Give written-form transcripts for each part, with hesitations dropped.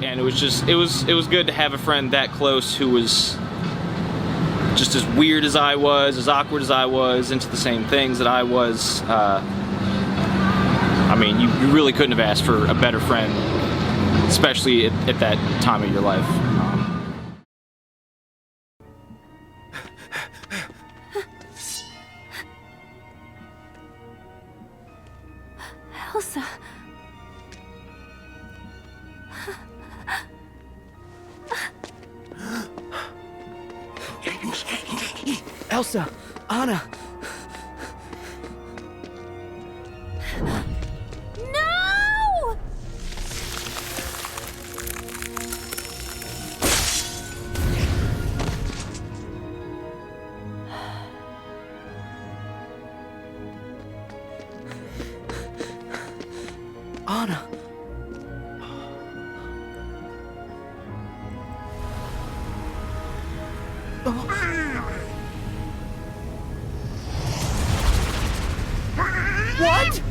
and it was good to have a friend that close who was just as weird as I was, as awkward as I was, into the same things that I was. I mean, you really couldn't have asked for a better friend, especially at that time of your life. Elsa. Elsa, Anna. No! Anna. What?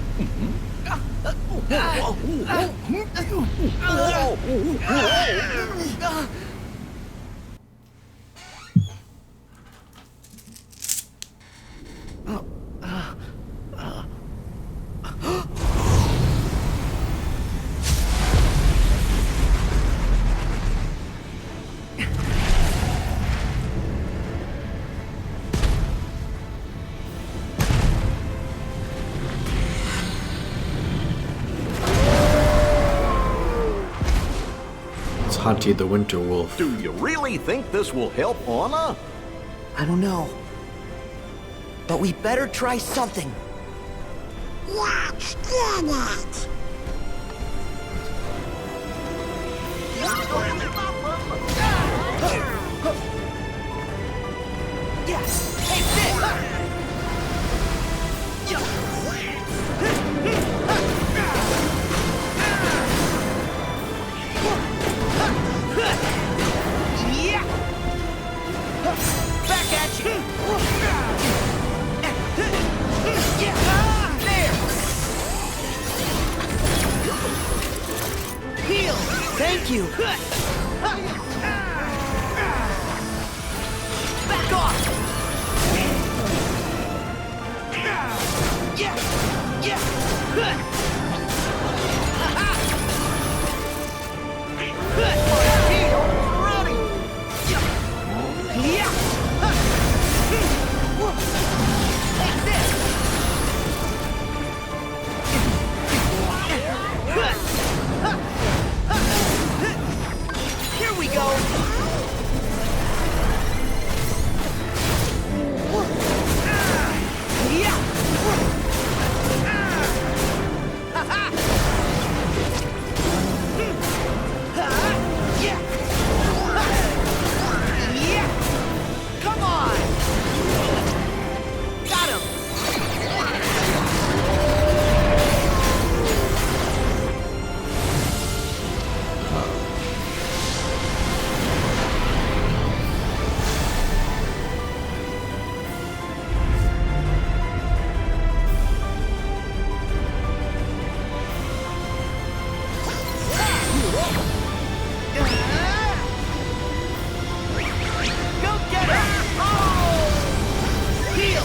Hunty the Winter Wolf. Do you really think this will help Anna? I don't know. But we better try something. Let's get it! Yes! Take this! Back at you! There! Heal! Thank you! Back off! Here we go! Come on! Got him! Go get him! Oh! Heal!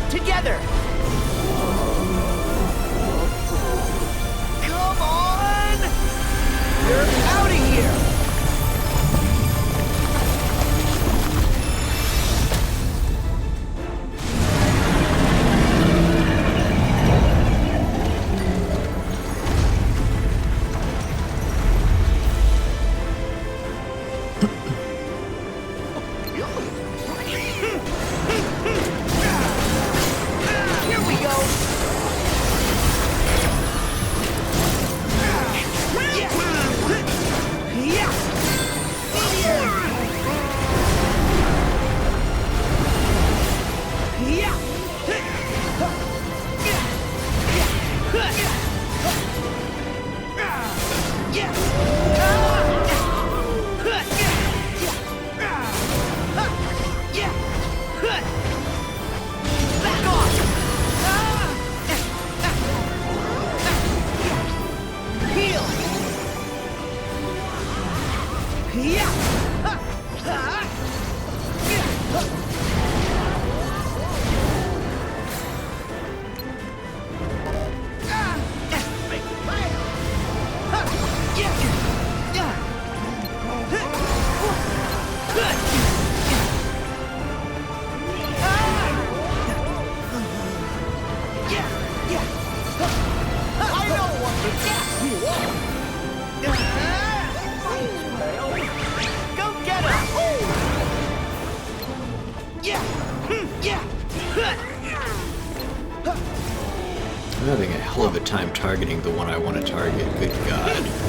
Together! Come on! You're out of here! I'm having a hell of a time targeting the one I want to target. Good God.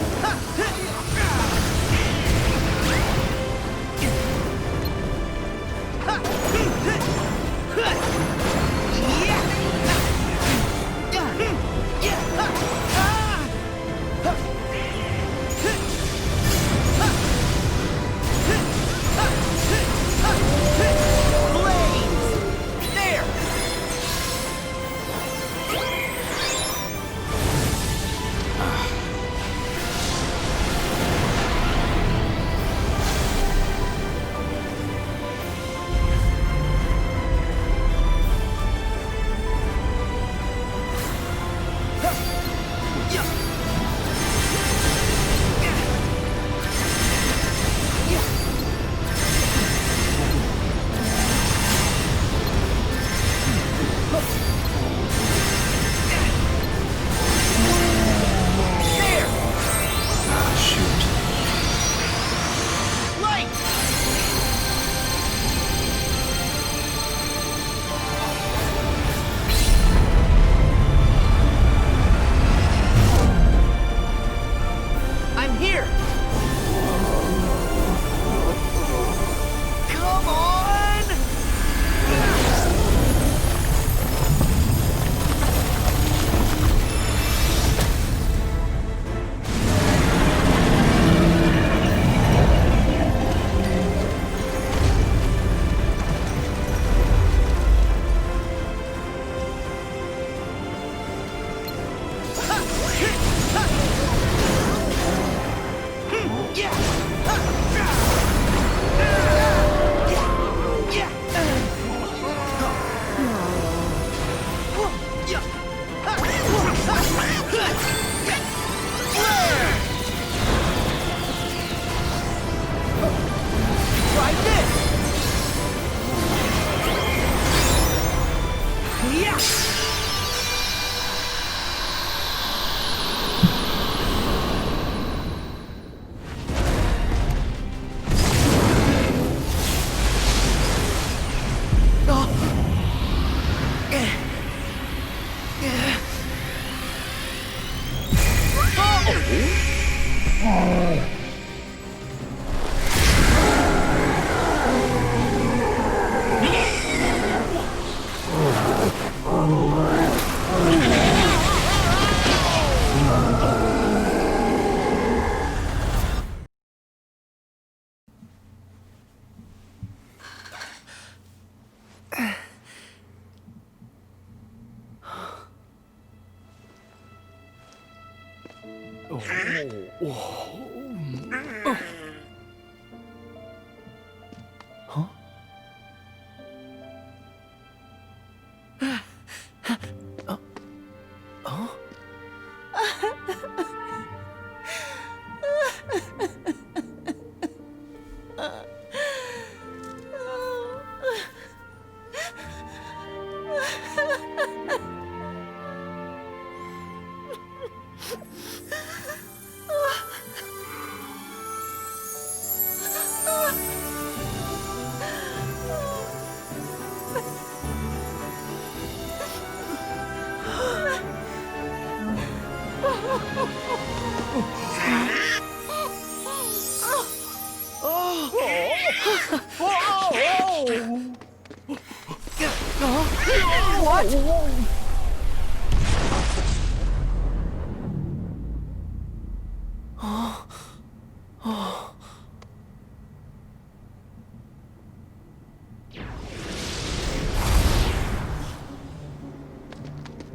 What?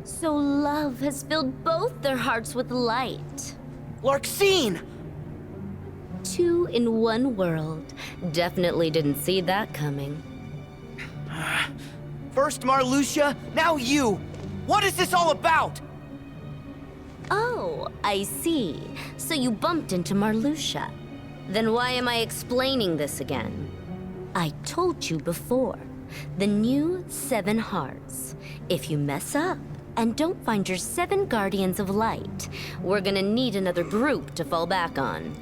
So love has filled both their hearts with light. Larxene! 2 in 1 world. Definitely didn't see that coming. First Marluxia, now you! What is this all about? Oh, I see. So you bumped into Marluxia. Then why am I explaining this again? I told you before. The new 7 hearts. If you mess up and don't find your 7 guardians of light, we're gonna need another group to fall back on.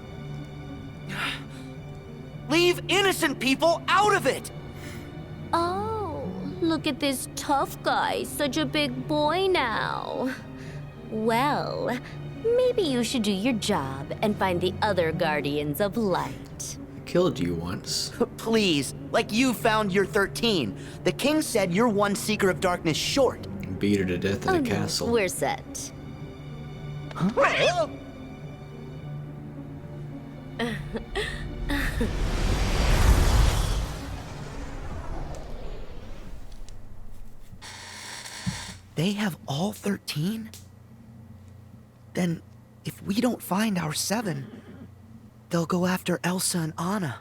Leave innocent people out of it! Oh, look at this tough guy, such a big boy now. Well, maybe you should do your job and find the other guardians of light. Killed you once. Please, like you found your 13. The king said you're 1 seeker of darkness short. Beat her to death in a no, castle. we're set. They have all 13? Then, if we don't find our 7, they'll go after Elsa and Anna.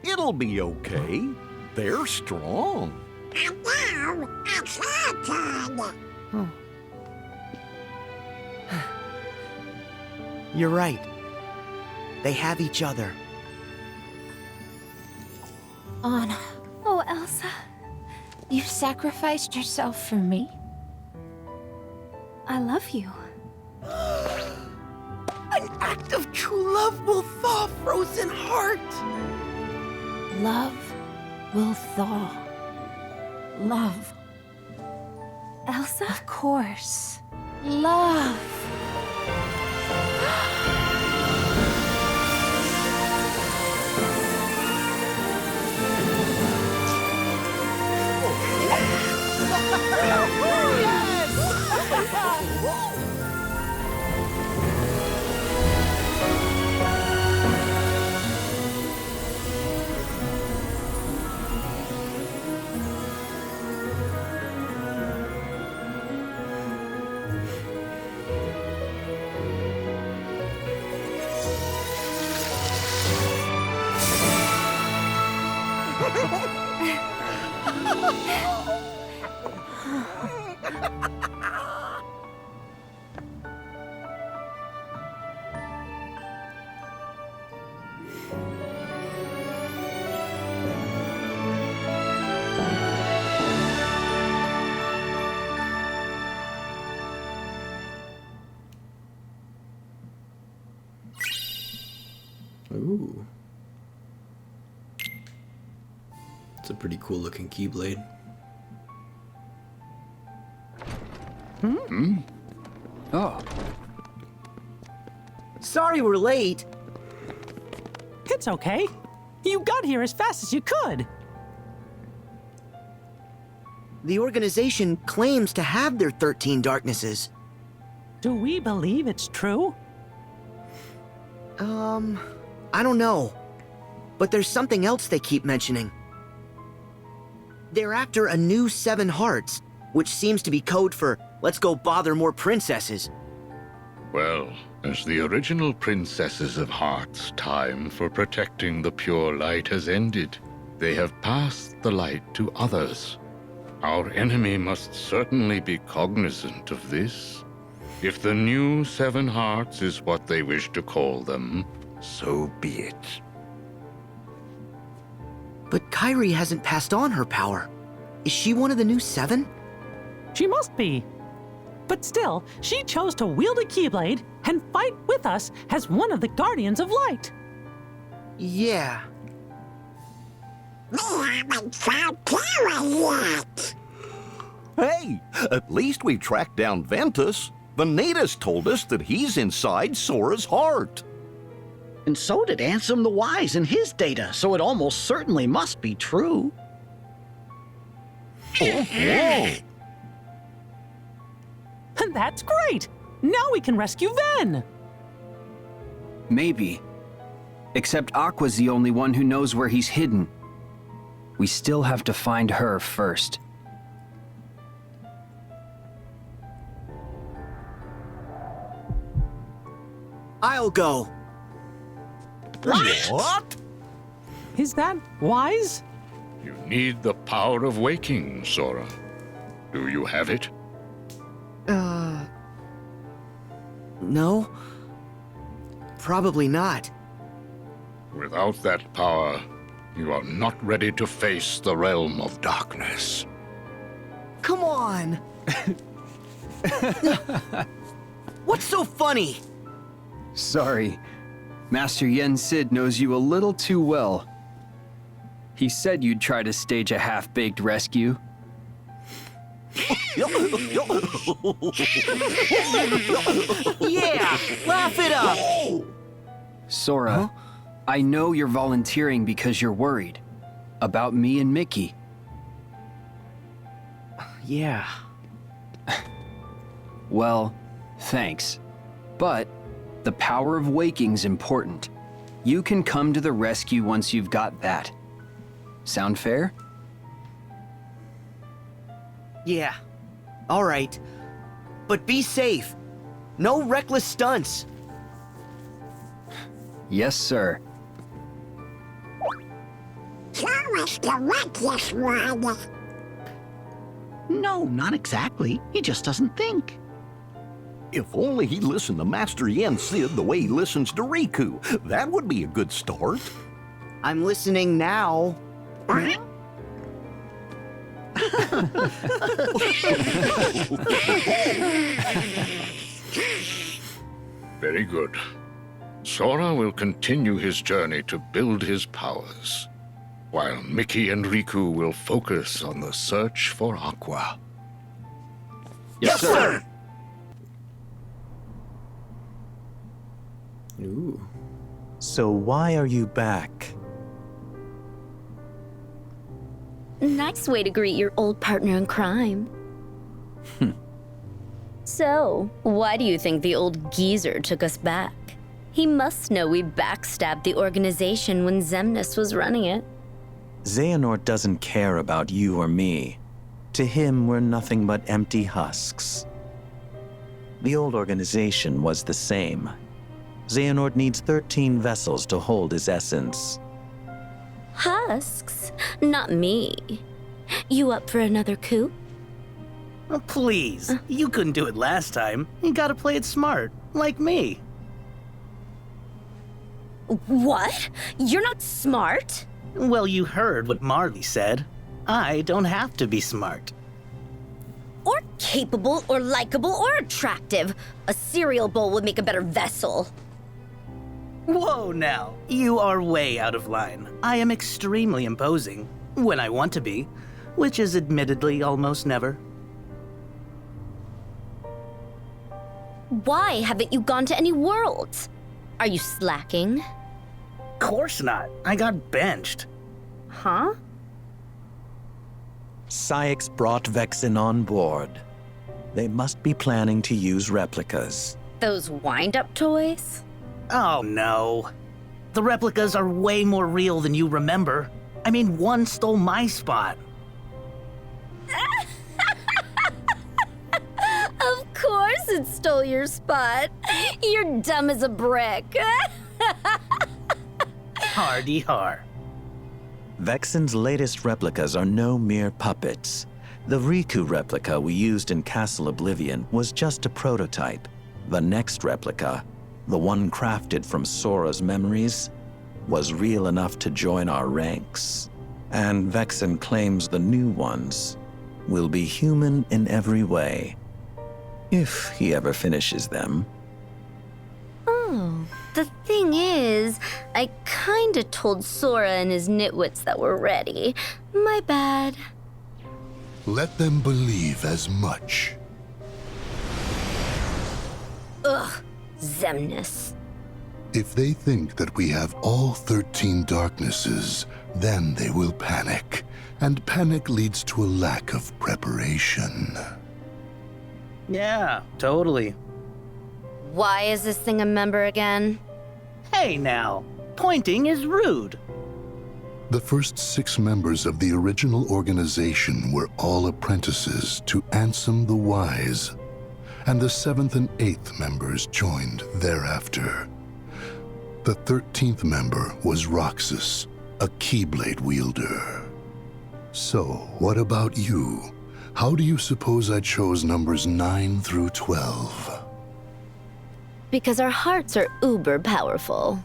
It'll be okay. They're strong. And now, it's our turn. You're right. They have each other. Anna. Oh, Elsa. You sacrificed yourself for me? I love you. An act of true love will thaw frozen heart. Love will thaw. Love. Elsa? Of course. Love. Ooh. It's a pretty cool looking keyblade. Oh, Sorry we're late. It's okay. You got here as fast as you could. The organization claims to have their 13 darknesses. Do we believe it's true? I don't know. But there's something else they keep mentioning. They're after a new 7 hearts, which seems to be code for, let's go bother more princesses. Well, as the original princesses of Heart's time for protecting the pure light has ended, they have passed the light to others. Our enemy must certainly be cognizant of this. If the new 7 hearts is what they wish to call them, so be it. But Kairi hasn't passed on her power. Is she one of the new 7? She must be. But still, she chose to wield a Keyblade and fight with us as one of the Guardians of Light. Yeah. We haven't found Kira yet. Hey, at least we've tracked down Ventus. The Natus told us that he's inside Sora's heart. And so did Ansem the Wise in his data, so it almost certainly must be true. Oh. That's great! Now we can rescue Ven! Maybe. Except Aqua's the only one who knows where he's hidden. We still have to find her first. I'll go. What? Is that wise? You need the power of waking, Sora. Do you have it? No. Probably not. Without that power, you are not ready to face the realm of darkness. Come on. What's so funny? Sorry. Master Yen Sid knows you a little too well. He said you'd try to stage a half-baked rescue. Yeah, laugh it up. Sora, I know you're volunteering because you're worried. About me and Mickey. Yeah. Well, thanks. But the power of waking's important. You can come to the rescue once you've got that. Sound fair? Yeah. All right. But be safe. No reckless stunts. Yes, sir. Show us the reckless one. No, not exactly. He just doesn't think. If only he listened to Master Yen Sid the way he listens to Riku. That would be a good start. I'm listening now. Very good. Sora will continue his journey to build his powers, while Mickey and Riku will focus on the search for Aqua. Yes, sir. Ooh. So why are you back? Nice way to greet your old partner in crime. So, why do you think the old geezer took us back? He must know we backstabbed the organization when Xemnas was running it. Xehanort doesn't care about you or me. To him, we're nothing but empty husks. The old organization was the same. Xehanort needs 13 vessels to hold his essence. Husks? Not me. You up for another coup? Oh, please, you couldn't do it last time. You gotta play it smart, like me. What? You're not smart? Well, you heard what Marley said. I don't have to be smart. Or capable, or likable, or attractive. A cereal bowl would make a better vessel. Whoa now, you are way out of line. I am extremely imposing, when I want to be, which is admittedly almost never. Why haven't you gone to any worlds? Are you slacking? Course not, I got benched. Huh? Cyax brought Vexen on board. They must be planning to use replicas. Those wind-up toys? Oh no. The replicas are way more real than you remember. I mean, one stole my spot. Of course it stole your spot. You're dumb as a brick. Hardy har. Vexen's latest replicas are no mere puppets. The Riku replica we used in Castle Oblivion was just a prototype. The next replica, the one crafted from Sora's memories, was real enough to join our ranks. And Vexen claims the new ones will be human in every way. If he ever finishes them. Oh, the thing is, I kinda told Sora and his nitwits that we're ready. My bad. Let them believe as much. Ugh, Xemnas. If they think that we have all 13 darknesses, then they will panic. And panic leads to a lack of preparation. Yeah, totally. Why is this thing a member again? Hey now, pointing is rude. The first 6 members of the original organization were all apprentices to Ansem the Wise, and the 7th and 8th members joined thereafter. The 13th member was Roxas, a Keyblade wielder. So, what about you? How do you suppose I chose numbers 9 through 12? Because our hearts are uber powerful.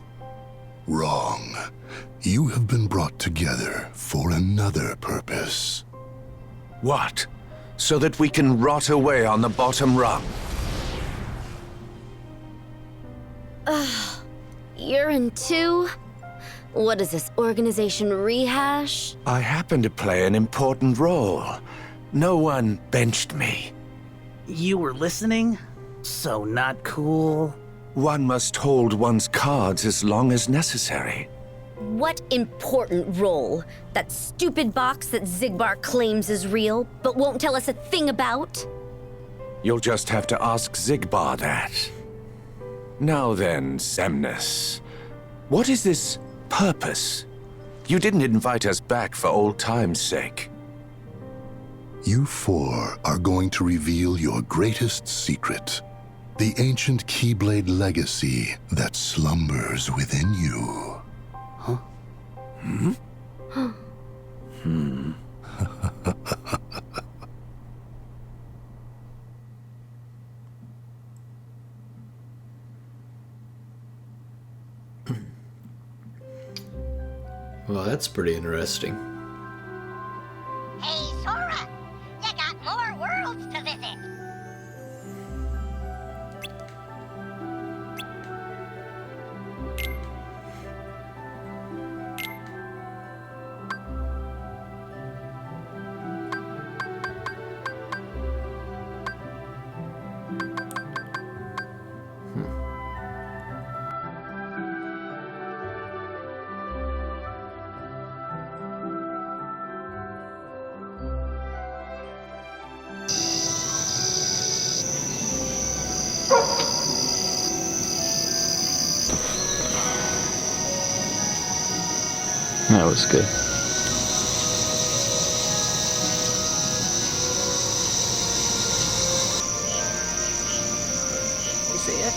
Wrong. You have been brought together for another purpose. What? So that we can rot away on the bottom rung? Ugh, you're in too? What is this, organization rehash? I happen to play an important role. No one benched me. You were listening? So not cool. One must hold one's cards as long as necessary. What important role? That stupid box that Xigbar claims is real, but won't tell us a thing about? You'll just have to ask Xigbar that. Now then, Xemnas, what is this purpose? You didn't invite us back for old time's sake. You 4 are going to reveal your greatest secret. The ancient Keyblade legacy that slumbers within you. Huh? Well, that's pretty interesting. Hey, Sora! You got more worlds to visit! That was good. You see it?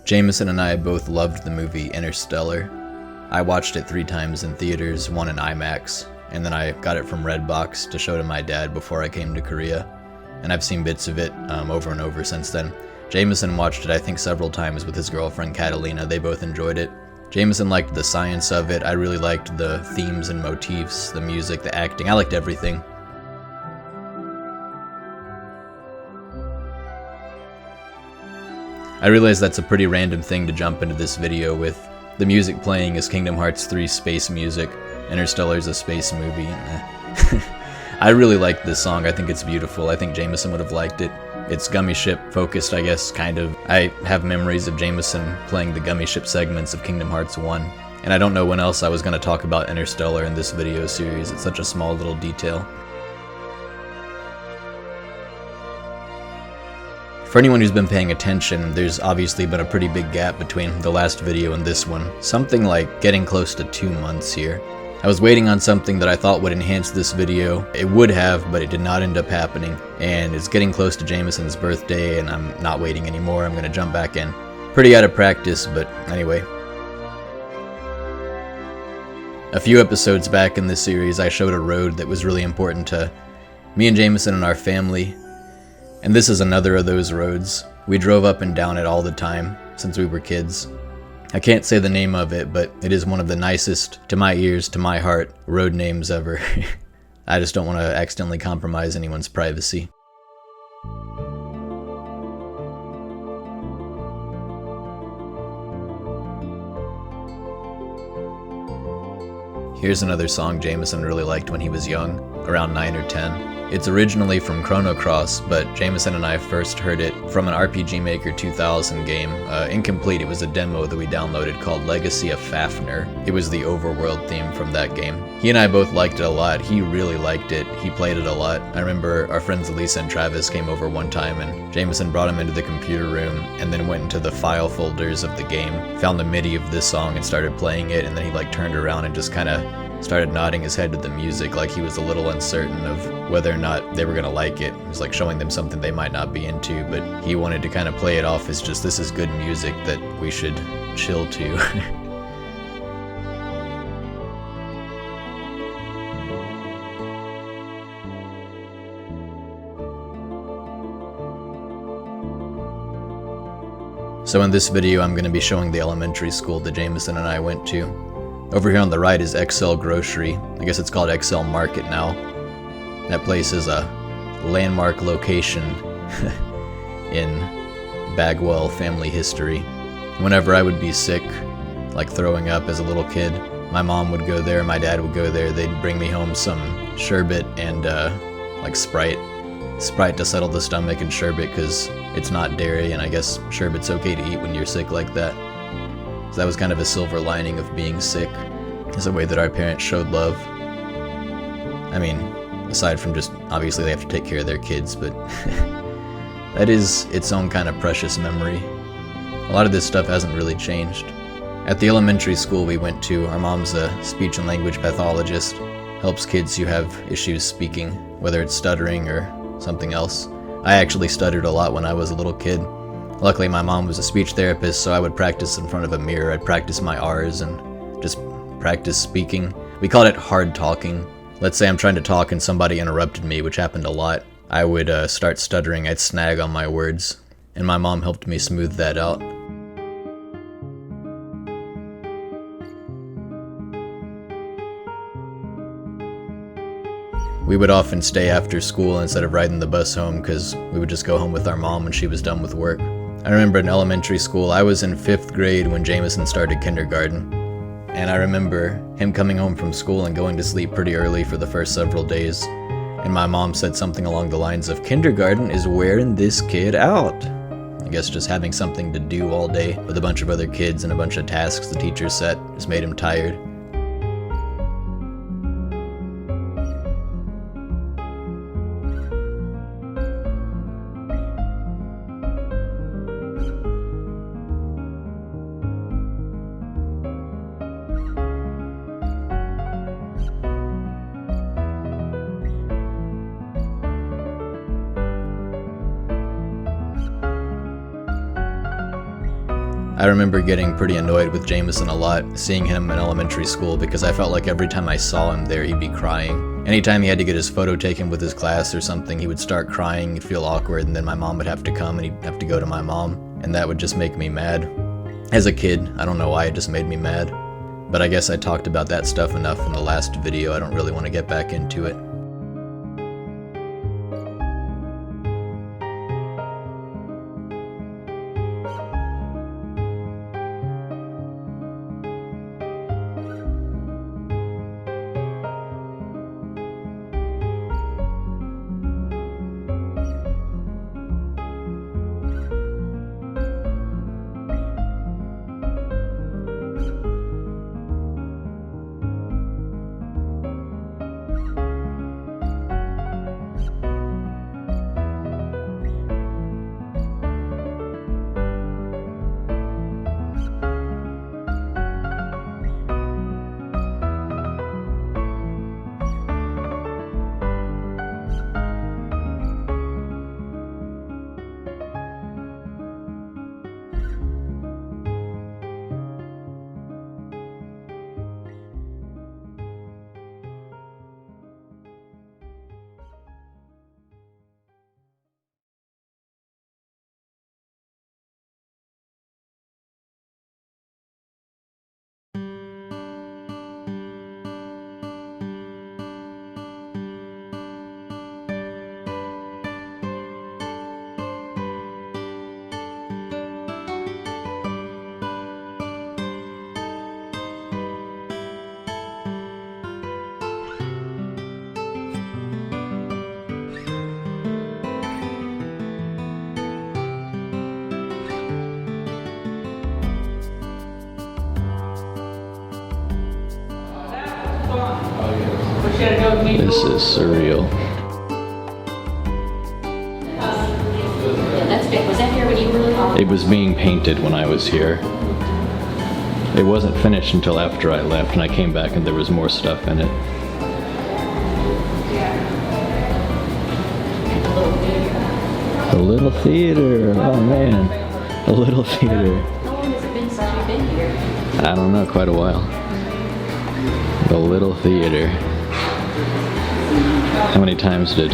Jamison and I both loved the movie Interstellar. I watched it 3 times in theaters, 1 in IMAX, and then I got it from Redbox to show to my dad before I came to Korea. And I've seen bits of it over and over since then. Jamison watched it I think several times with his girlfriend Catalina. They both enjoyed it. Jamison liked the science of it. I really liked the themes and motifs, the music, the acting. I liked everything. I realize that's a pretty random thing to jump into this video with. The music playing is Kingdom Hearts 3 space music. Interstellar's a space movie. I really like this song. I think it's beautiful. I think Jamison would have liked it. It's Gummy Ship focused, I guess, kind of. I have memories of Jamison playing the Gummy Ship segments of Kingdom Hearts 1. And I don't know when else I was going to talk about Interstellar in this video series. It's such a small little detail. For anyone who's been paying attention, there's obviously been a pretty big gap between the last video and this one. Something like getting close to 2 months here. I was waiting on something that I thought would enhance this video. It would have, but it did not end up happening. And it's getting close to Jamison's birthday, and I'm not waiting anymore. I'm gonna jump back in. Pretty out of practice, but anyway. A few episodes back in this series, I showed a road that was really important to me and Jamison and our family, and this is another of those roads. We drove up and down it all the time since we were kids. I can't say the name of it, but it is one of the nicest, to my ears, to my heart, road names ever. I just don't want to accidentally compromise anyone's privacy. Here's another song Jamison really liked when he was young, around 9 or 10. It's originally from Chrono, but Jamison and I first heard it from an RPG Maker 2000 game. Incomplete, it was a demo that we downloaded called Legacy of Fafnir. It was the overworld theme from that game. He and I both liked it a lot. He really liked it. He played it a lot. I remember our friends Elisa and Travis came over one time and Jamison brought him into the computer room and then went into the file folders of the game, found the MIDI of this song and started playing it, and then he turned around and just kind of started nodding his head to the music like he was a little uncertain of whether or not they were going to like it. It was like showing them something they might not be into, but he wanted to kind of play it off as just, this is good music that we should chill to. So in this video I'm going to be showing the elementary school that Jamison and I went to. Over here on the right is XL Grocery. I guess it's called XL Market now. That place is a landmark location in Bagwell family history. Whenever I would be sick, like throwing up as a little kid, my mom would go there, my dad would go there, they'd bring me home some sherbet and like Sprite to settle the stomach, and sherbet because it's not dairy, and I guess sherbet's okay to eat when you're sick like that. So that was kind of a silver lining of being sick, as a way that our parents showed love. I mean, aside from just, obviously they have to take care of their kids, but that is its own kind of precious memory. A lot of this stuff hasn't really changed. At the elementary school we went to, our mom's a speech and language pathologist, helps kids who have issues speaking, whether it's stuttering or something else. I actually stuttered a lot when I was a little kid. Luckily, my mom was a speech therapist, so I would practice in front of a mirror. I'd practice my R's and just practice speaking. We called it hard talking. Let's say I'm trying to talk and somebody interrupted me, which happened a lot. I would start stuttering, I'd snag on my words, and my mom helped me smooth that out. We would often stay after school instead of riding the bus home because we would just go home with our mom when she was done with work. I remember in elementary school, I was in 5th grade when Jamison started kindergarten. And I remember him coming home from school and going to sleep pretty early for the first several days. And my mom said something along the lines of, kindergarten is wearing this kid out. I guess just having something to do all day with a bunch of other kids and a bunch of tasks the teacher set just made him tired. I remember getting pretty annoyed with Jamison a lot, seeing him in elementary school, because I felt like every time I saw him there, he'd be crying. Anytime he had to get his photo taken with his class or something, he would start crying, he'd feel awkward, and then my mom would have to come and he'd have to go to my mom, and that would just make me mad. As a kid, I don't know why, it just made me mad. But I guess I talked about that stuff enough in the last video, I don't really want to get back into it. This is surreal. Was that here when you were? It was being painted when I was here. It wasn't finished until after I left, and I came back and there was more stuff in it. The little theater. Oh man, the little theater. How long has it been since you've been here? I don't know, quite a while. The little theater. How many times did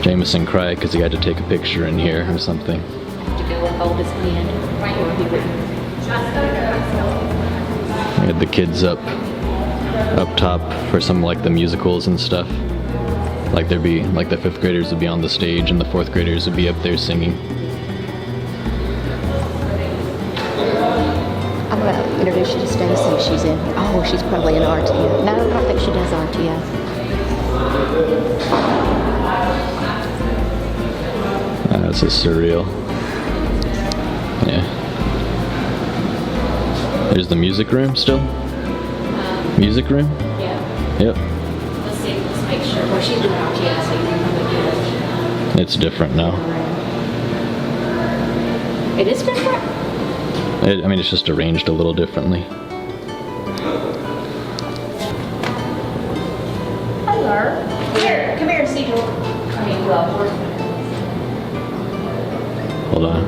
Jamison cry because he had to take a picture in here or something? To go and hold his hand, or he wouldn't. We had the kids up top for some like the musicals and stuff. Like there'd be like the 5th graders would be on the stage and the 4th graders would be up there singing. I'm going to introduce you to Stacy. She's in. Oh, she's probably an RTO. No, I don't think she does RTO. This is surreal. Yeah. There's the music room still? Music room? Yeah. Yep. Let's see. Let's make sure. Well, she's doing RTO, so you can probably get it. It's different now. It is different? I mean, it's just arranged a little differently. Hello. Here, come here and see George. I mean, well, George. Hold on.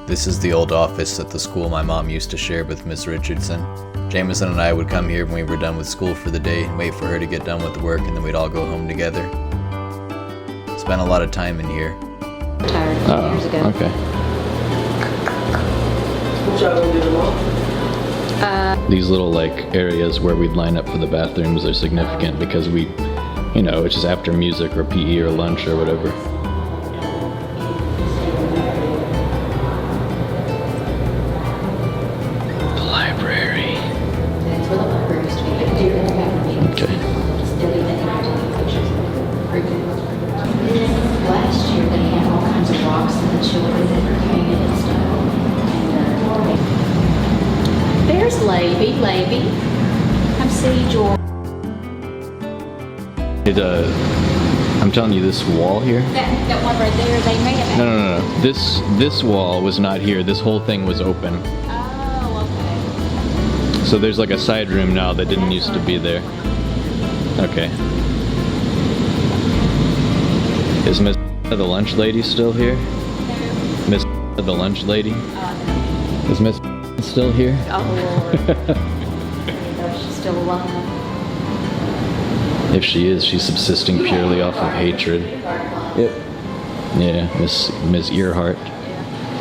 This is the old office at the school my mom used to share with Miss Richardson. Jamison and I would come here when we were done with school for the day and wait for her to get done with work, and then we'd all go home together. Spent a lot of time in here. Retired years ago. Okay. These little like areas where we'd line up for the bathrooms are significant because we, you know, it's just after music or PE or lunch or whatever. The library. That's where the library used to be. But you're in the back room. Okay. Just delete that and take pictures. Last year they had all kinds of rocks that the children that were painted and stuff. There's Labie. Labie. Come see George. I'm telling you, this wall here. That one right there, they made it. No. This wall was not here. This whole thing was open. Oh, okay. So there's like a side room now that didn't used to be there. Okay. Is Miss the lunch lady still here? No. Miss the lunch lady? Is Miss still here? Oh, Lord. She's still alive. If she is, she's subsisting purely off of hatred. Yep. Yeah, Miss Earhart. Let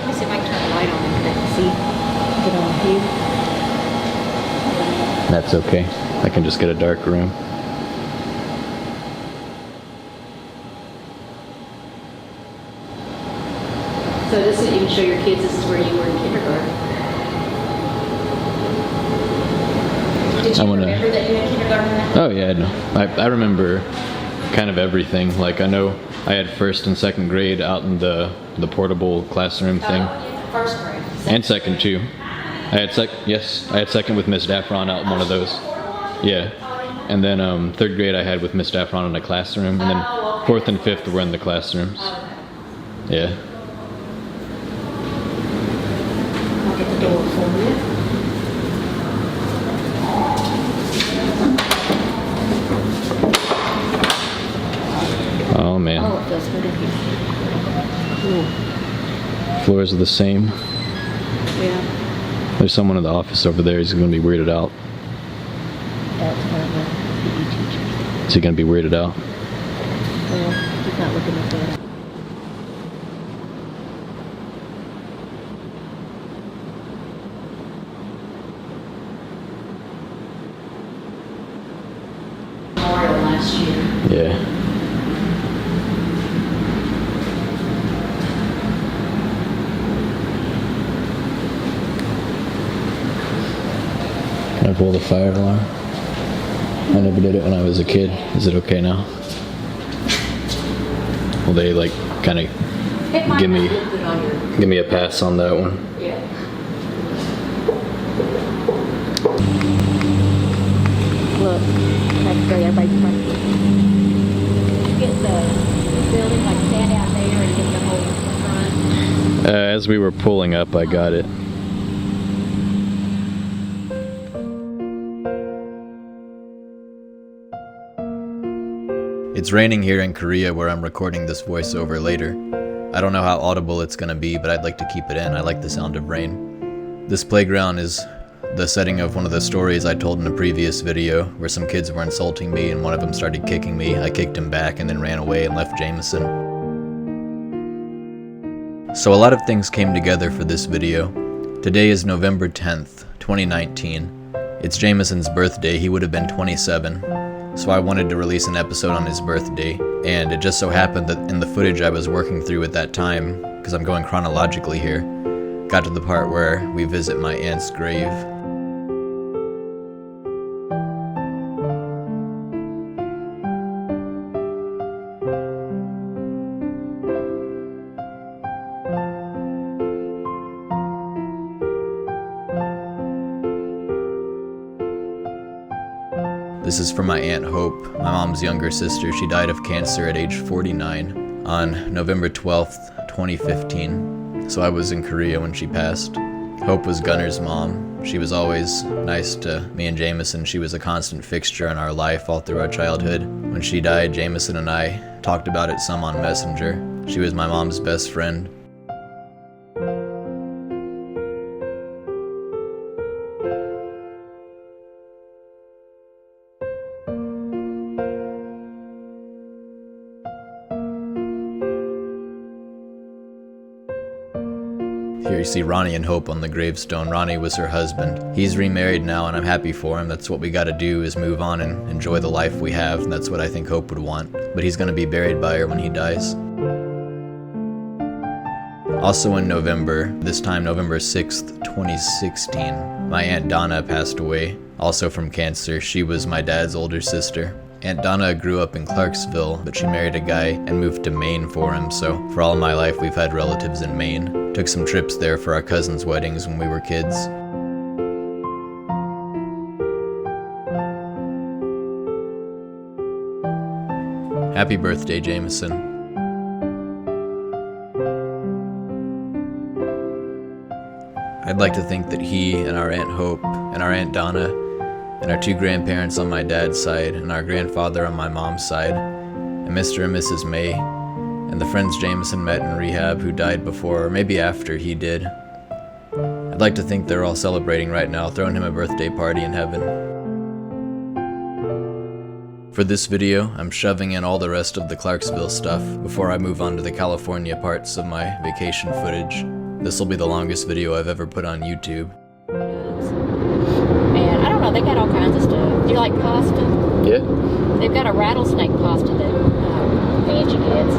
me see if I can turn the light on and see. Get on here. That's okay. I can just get a dark room. So this is, you can show your kids this is where you were in kindergarten. Did you remember that you had kindergarten? Oh yeah, I know. I remember kind of everything. Like I know I had 1st and 2nd grade out in the portable classroom thing. First grade. And 2nd too. I had 2nd with Miss Daffron out in one of those. Yeah. And then 3rd grade I had with Miss Daffron in a classroom, and then 4th and 5th were in the classrooms. Yeah. I'll get the door for you. Oh man. Oh, it feels good in here. Cool. Floors are the same. Yeah. There's someone in the office over there. He's gonna be weirded out. That's one of the PE teachers. Is he gonna be weirded out? Well, he's not looking at that. Memorial last year. Yeah. Can I pull the fire alarm? I never did it when I was a kid. Is it okay now? Will they like kind of give me a pass on that one? Yeah. Look, that's great. Everybody's trying to get the building, like stand out there and get the whole front. As we were pulling up, I got it. It's raining here in Korea where I'm recording this voiceover later. I don't know how audible it's gonna be, but I'd like to keep it in. I like the sound of rain. This playground is the setting of one of the stories I told in a previous video, where some kids were insulting me and one of them started kicking me. I kicked him back and then ran away and left Jamison. So a lot of things came together for this video. Today is November 10th, 2019. It's Jamison's birthday. He would have been 27. So I wanted to release an episode on his birthday, and it just so happened that in the footage I was working through at that time, because I'm going chronologically here, got to the part where we visit my aunt's grave. This is for my Aunt Hope, my mom's younger sister. She died of cancer at age 49 on November 12th, 2015. So I was in Korea when she passed. Hope was Gunner's mom. She was always nice to me and Jamison. She was a constant fixture in our life all through our childhood. When she died, Jamison and I talked about it some on Messenger. She was my mom's best friend. Here you see Ronnie and Hope on the gravestone. Ronnie was her husband. He's remarried now and I'm happy for him. That's what we gotta do, is move on and enjoy the life we have. And that's what I think Hope would want. But he's gonna be buried by her when he dies. Also in November, this time November 6th, 2016, my Aunt Donna passed away, also from cancer. She was my dad's older sister. Aunt Donna grew up in Clarksville, but she married a guy and moved to Maine for him, so for all of my life we've had relatives in Maine. Took some trips there for our cousins' weddings when we were kids. Happy birthday, Jamison. I'd like to think that he and our Aunt Hope and our Aunt Donna and our two grandparents on my dad's side, and our grandfather on my mom's side, and Mr. and Mrs. May, and the friends Jamison met in rehab who died before, or maybe after he did. I'd like to think they're all celebrating right now, throwing him a birthday party in heaven. For this video, I'm shoving in all the rest of the Clarksville stuff before I move on to the California parts of my vacation footage. This will be the longest video I've ever put on YouTube. And I don't know, they got all kinds of stuff. Do you like pasta? Yeah. They've got a rattlesnake pasta that Angie gets.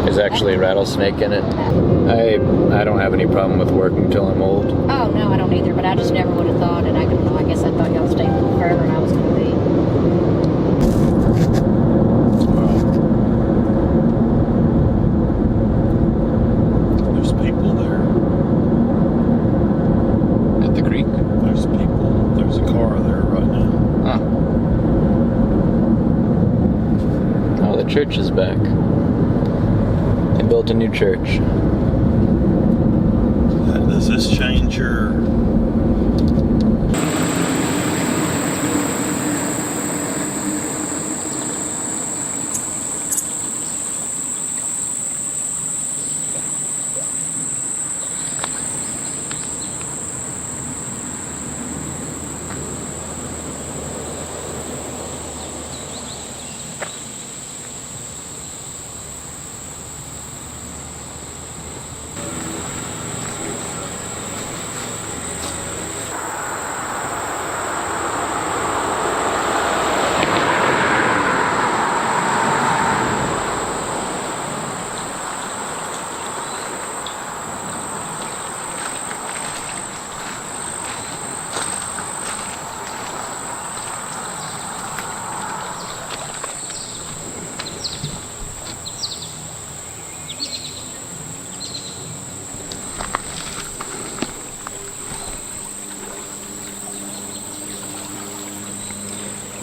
There's actually a rattlesnake in it. I don't have any problem with working till I'm old. Oh, no, I don't either, but I just never would have thought, and I don't know, I guess I thought y'all stayed a little further than I was going to be. There's people there. At the creek? There's people. There's a car there right now. Huh. Oh, the church is back. They built a new church. Does this change your...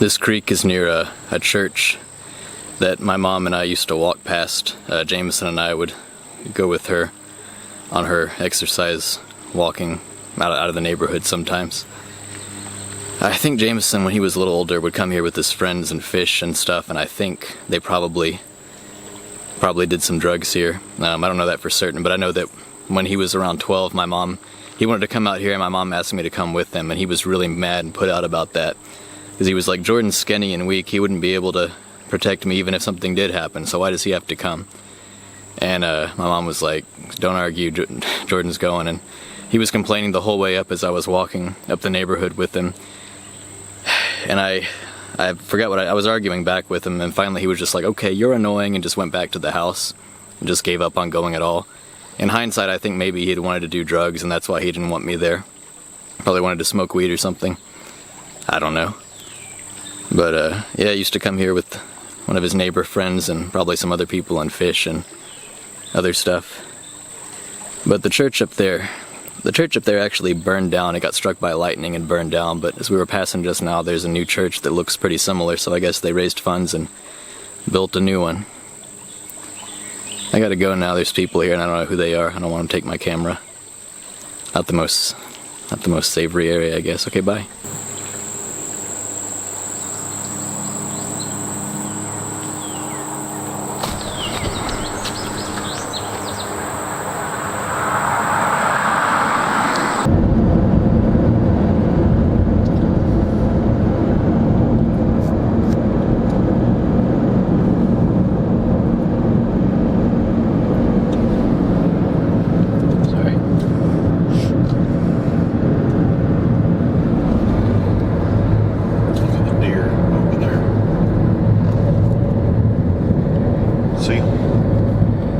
This creek is near a church that my mom and I used to walk past. Jamison and I would go with her on her exercise walking out of the neighborhood sometimes. I think Jamison, when he was a little older, would come here with his friends and fish and stuff, and I think they probably did some drugs here. I don't know that for certain, but I know that when he was around 12, he wanted to come out here, and my mom asked me to come with him, and he was really mad and put out about that. Because he was like, Jordan's skinny and weak, he wouldn't be able to protect me even if something did happen, so why does he have to come? And my mom was like, don't argue, Jordan's going. And he was complaining the whole way up as I was walking up the neighborhood with him. And I forgot what I was arguing back with him, and finally he was just like, okay, you're annoying, and just went back to the house and just gave up on going at all. In hindsight, I think maybe he'd wanted to do drugs, and that's why he didn't want me there. Probably wanted to smoke weed or something. I don't know. But yeah, I used to come here with one of his neighbor friends and probably some other people and fish and other stuff. But the church up there actually burned down. It got struck by lightning and burned down, but as we were passing just now, there's a new church that looks pretty similar, so I guess they raised funds and built a new one. I gotta go now. There's people here and I don't know who they are. I don't want them to take my camera. Not the most savory area, I guess. Okay, bye.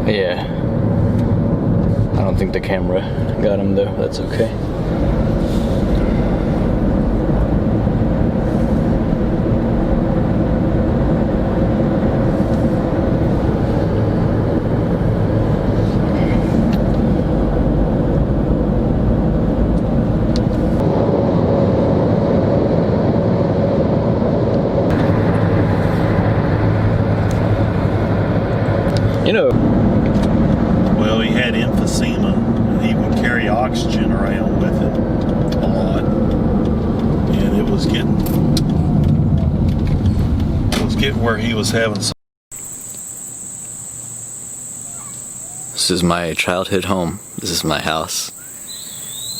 Yeah. I don't think the camera got him though, that's okay. You know, well, he had emphysema, and he would carry oxygen around with him a lot, and it was getting where he was having some. This is my childhood home. This is my house.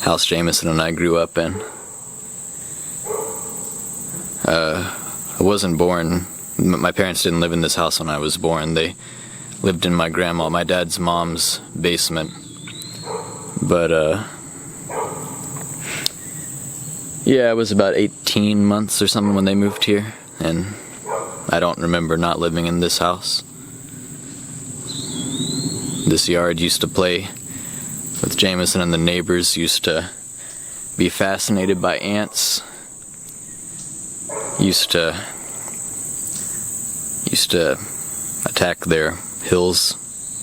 House Jamison and I grew up in. I wasn't born. My parents didn't live in this house when I was born. They lived in my dad's mom's basement. But, yeah, I was about 18 months or something when they moved here, and I don't remember not living in this house. This yard used to play with Jamison, and the neighbors used to be fascinated by ants. Used to attack their hills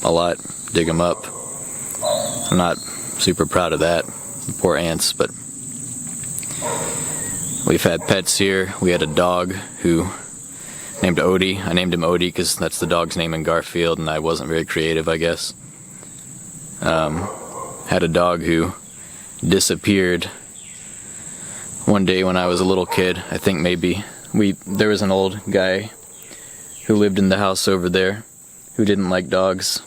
a lot, dig them up. I'm not super proud of that, poor ants, but we've had pets here. We had a dog who named Odie. I named him Odie because that's the dog's name in Garfield, and I wasn't very creative, I guess. Had a dog who disappeared one day when I was a little kid. I think maybe there was an old guy who lived in the house over there who didn't like dogs.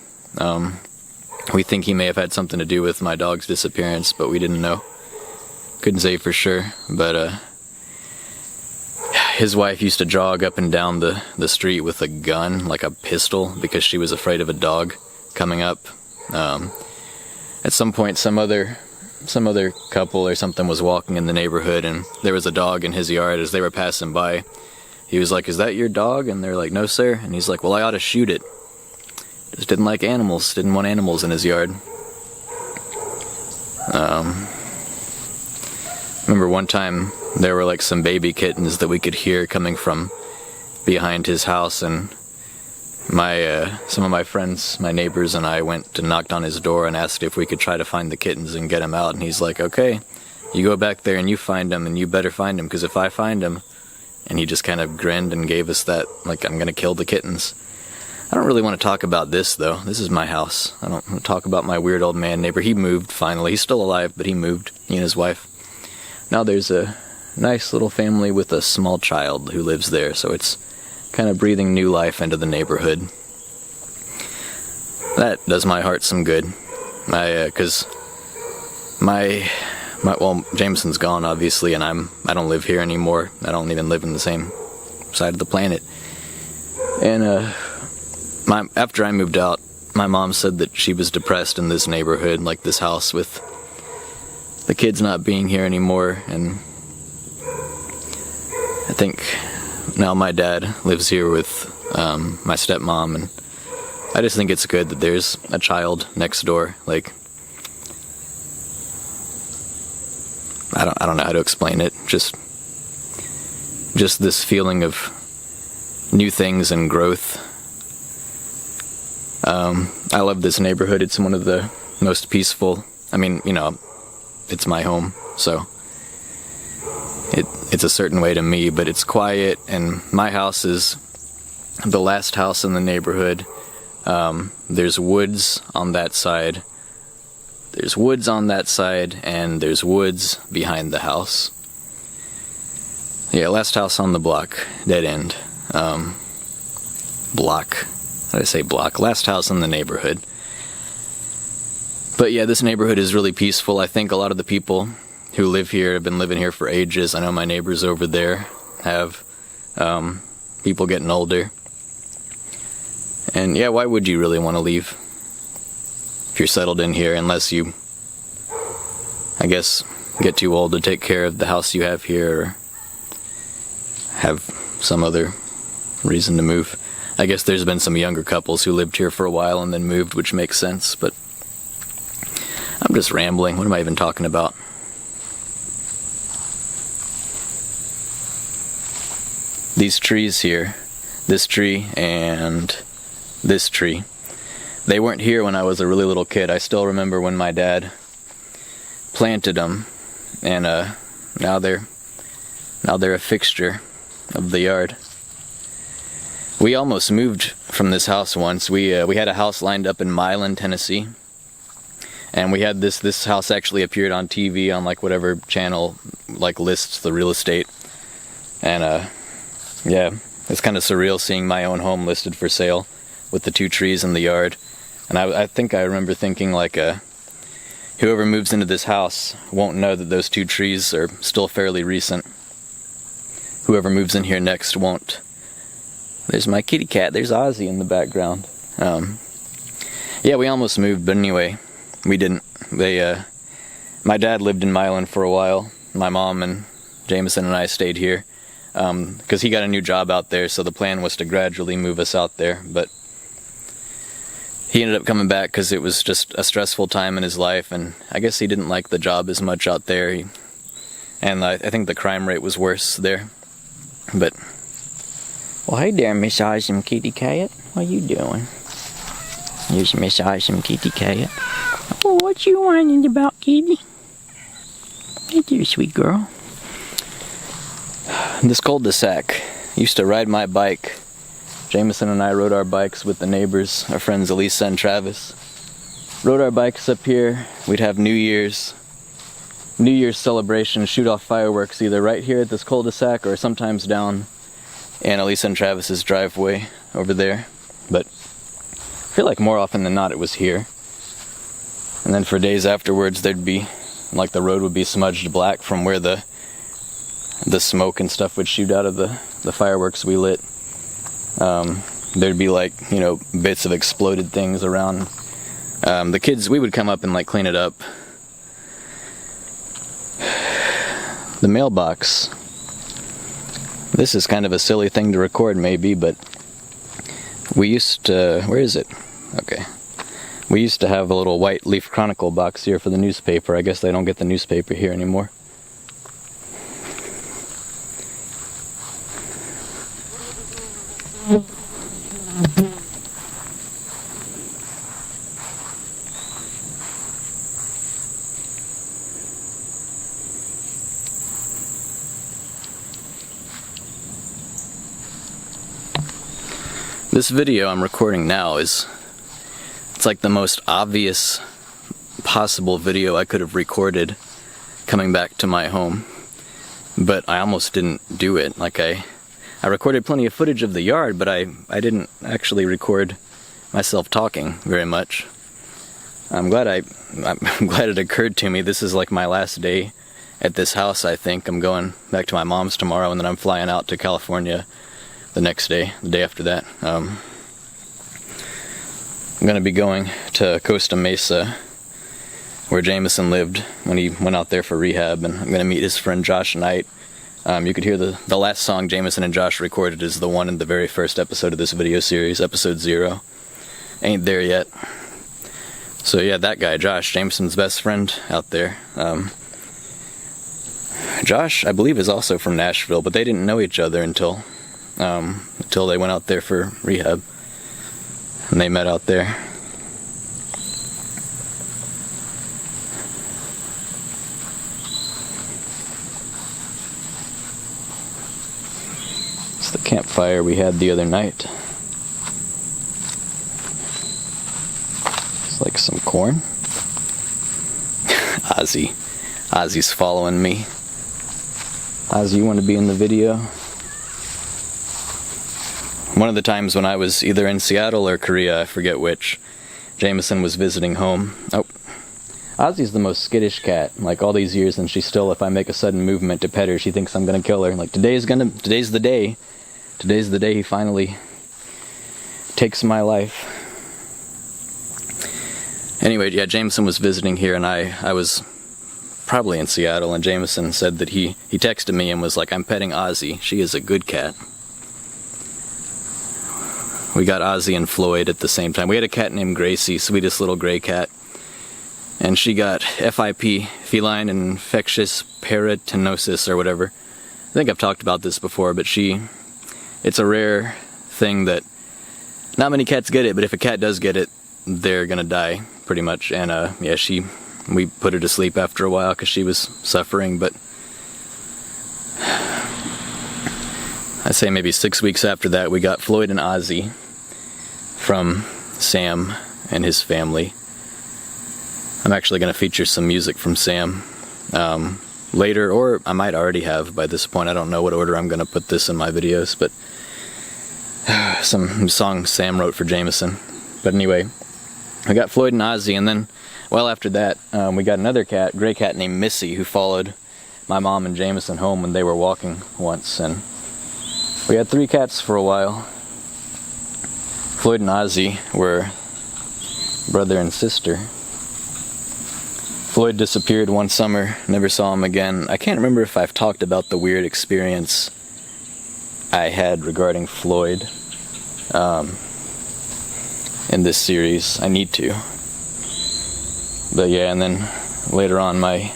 We think he may have had something to do with my dog's disappearance, but we didn't know. Couldn't say for sure, but his wife used to jog up and down the street with a gun, like a pistol, because she was afraid of a dog coming up. At some point, some other couple or something was walking in the neighborhood, and there was a dog in his yard. As they were passing by, he was like, "Is that your dog?" And they're like, "No, sir." And he's like, "Well, I ought to shoot it." Just didn't like animals, didn't want animals in his yard. Remember one time there were like some baby kittens that we could hear coming from behind his house, and some of my friends, my neighbors, and I went and knocked on his door and asked if we could try to find the kittens and get them out. And he's like, "Okay, you go back there and you find them, and you better find them, because if I find them, and he just kind of grinned and gave us that, like, I'm gonna kill the kittens. I don't really want to talk about this, though. This is my house. I don't want to talk about my weird old man neighbor. He moved, finally. He's still alive, but he moved, he and his wife. Now there's a nice little family with a small child who lives there, so it's kind of breathing new life into the neighborhood. That does my heart some good. Because well, Jamison's gone, obviously, and I don't live here anymore. I don't even live in the same side of the planet. And, after I moved out, my mom said that she was depressed in this neighborhood, like this house, with the kids not being here anymore, and I think now my dad lives here with my stepmom, and I just think it's good that there's a child next door. Like, I don't know how to explain it. Just this feeling of new things and growth. I love this neighborhood. It's one of the most peaceful. I mean, you know, it's my home, so it's a certain way to me, but it's quiet, and my house is the last house in the neighborhood. There's woods on that side. There's woods on that side, and there's woods behind the house. Yeah, last house on the block, dead end. Block. How did I say block? Last house in the neighborhood. But yeah, this neighborhood is really peaceful. I think a lot of the people who live here have been living here for ages. I know my neighbors over there have people getting older. And yeah, why would you really want to leave if you're settled in here, unless you, I guess, get too old to take care of the house you have here, or have some other reason to move. I guess there's been some younger couples who lived here for a while and then moved, which makes sense, but I'm just rambling. What am I even talking about? These trees here, this tree and this tree, they weren't here when I was a really little kid. I still remember when my dad planted them, and now they're a fixture of the yard. We almost moved from this house once. We had a house lined up in Milan, Tennessee, and we had this house actually appeared on TV on like whatever channel like lists the real estate, and yeah, it's kind of surreal seeing my own home listed for sale with the 2 trees in the yard. And I think I remember thinking, like, whoever moves into this house won't know that those 2 trees are still fairly recent. Whoever moves in here next won't. There's my kitty cat. There's Ozzy in the background. Yeah, we almost moved, but anyway, we didn't. My dad lived in Milan for a while. My mom and Jamison and I stayed here because he got a new job out there, so the plan was to gradually move us out there, but he ended up coming back because it was just a stressful time in his life, and I guess he didn't like the job as much out there, and I think the crime rate was worse there. But, well, hey there, Miss Awesome Kitty Cat. What you doing? Here's Miss Awesome Kitty Cat. Oh, what you whining about, kitty? Hey there, sweet girl. This cul-de-sac. Used to ride my bike. Jamison and I rode our bikes with the neighbors, our friends Elisa and Travis. Rode our bikes up here. We'd have New Year's celebration, shoot off fireworks either right here at this cul-de-sac or sometimes down in Elisa and Travis's driveway over there. But I feel like more often than not it was here. And then for days afterwards there'd be, like, the road would be smudged black from where the smoke and stuff would shoot out of the fireworks we lit. There'd be, like, you know, bits of exploded things around. The kids, we would come up and, like, clean it up. The mailbox. This is kind of a silly thing to record, maybe, but we used to, where is it? Okay. We used to have a little white leaf chronicle box here for the newspaper. I guess they don't get the newspaper here anymore. This video I'm recording now it's like the most obvious possible video I could have recorded coming back to my home, but I almost didn't do it. Like I recorded plenty of footage of the yard, but I didn't actually record myself talking very much. I'm glad it occurred to me. This is like my last day at this house, I think. I'm going back to my mom's tomorrow, and then I'm flying out to California the next day, the day after that. I'm going to be going to Costa Mesa, where Jamison lived when he went out there for rehab, and I'm going to meet his friend Josh Knight. You could hear the last song Jamison and Josh recorded is the one in the very first episode of this video series, episode 0. Ain't there yet. So yeah, that guy, Josh, Jamison's best friend out there. Josh, I believe, is also from Nashville, but they didn't know each other until they went out there for rehab, and they met out there. It's the campfire we had the other night. It's like some corn. Ozzy's following me. Ozzy, you want to be in the video? One of the times when I was either in Seattle or Korea, I forget which, Jamison was visiting home. Oh, Ozzy's the most skittish cat. Like all these years, and she still, if I make a sudden movement to pet her, she thinks I'm gonna kill her. Like today's the day. Today's the day he finally takes my life. Anyway, yeah, Jamison was visiting here, and I was probably in Seattle, and Jamison said that he texted me and was like, I'm petting Ozzy. She is a good cat. We got Ozzy and Floyd at the same time. We had a cat named Gracie, sweetest little gray cat. And she got FIP, feline infectious peritinosis or whatever. I think I've talked about this before, but it's a rare thing that not many cats get it, but if a cat does get it, they're gonna die pretty much. And yeah, we put her to sleep after a while because she was suffering, but I say maybe 6 weeks after that, we got Floyd and Ozzy from Sam and his family. I'm actually going to feature some music from Sam later, or I might already have by this point. I don't know what order I'm going to put this in my videos, but some song Sam wrote for Jamison. But anyway, I got Floyd and Ozzy, and then, well, after that, we got another cat, gray cat named Missy, who followed my mom and Jamison home when they were walking once, and we had 3 cats for a while. Floyd and Ozzy were brother and sister. Floyd disappeared one summer, never saw him again. I can't remember if I've talked about the weird experience I had regarding Floyd in this series. I need to. But yeah, and then later on, my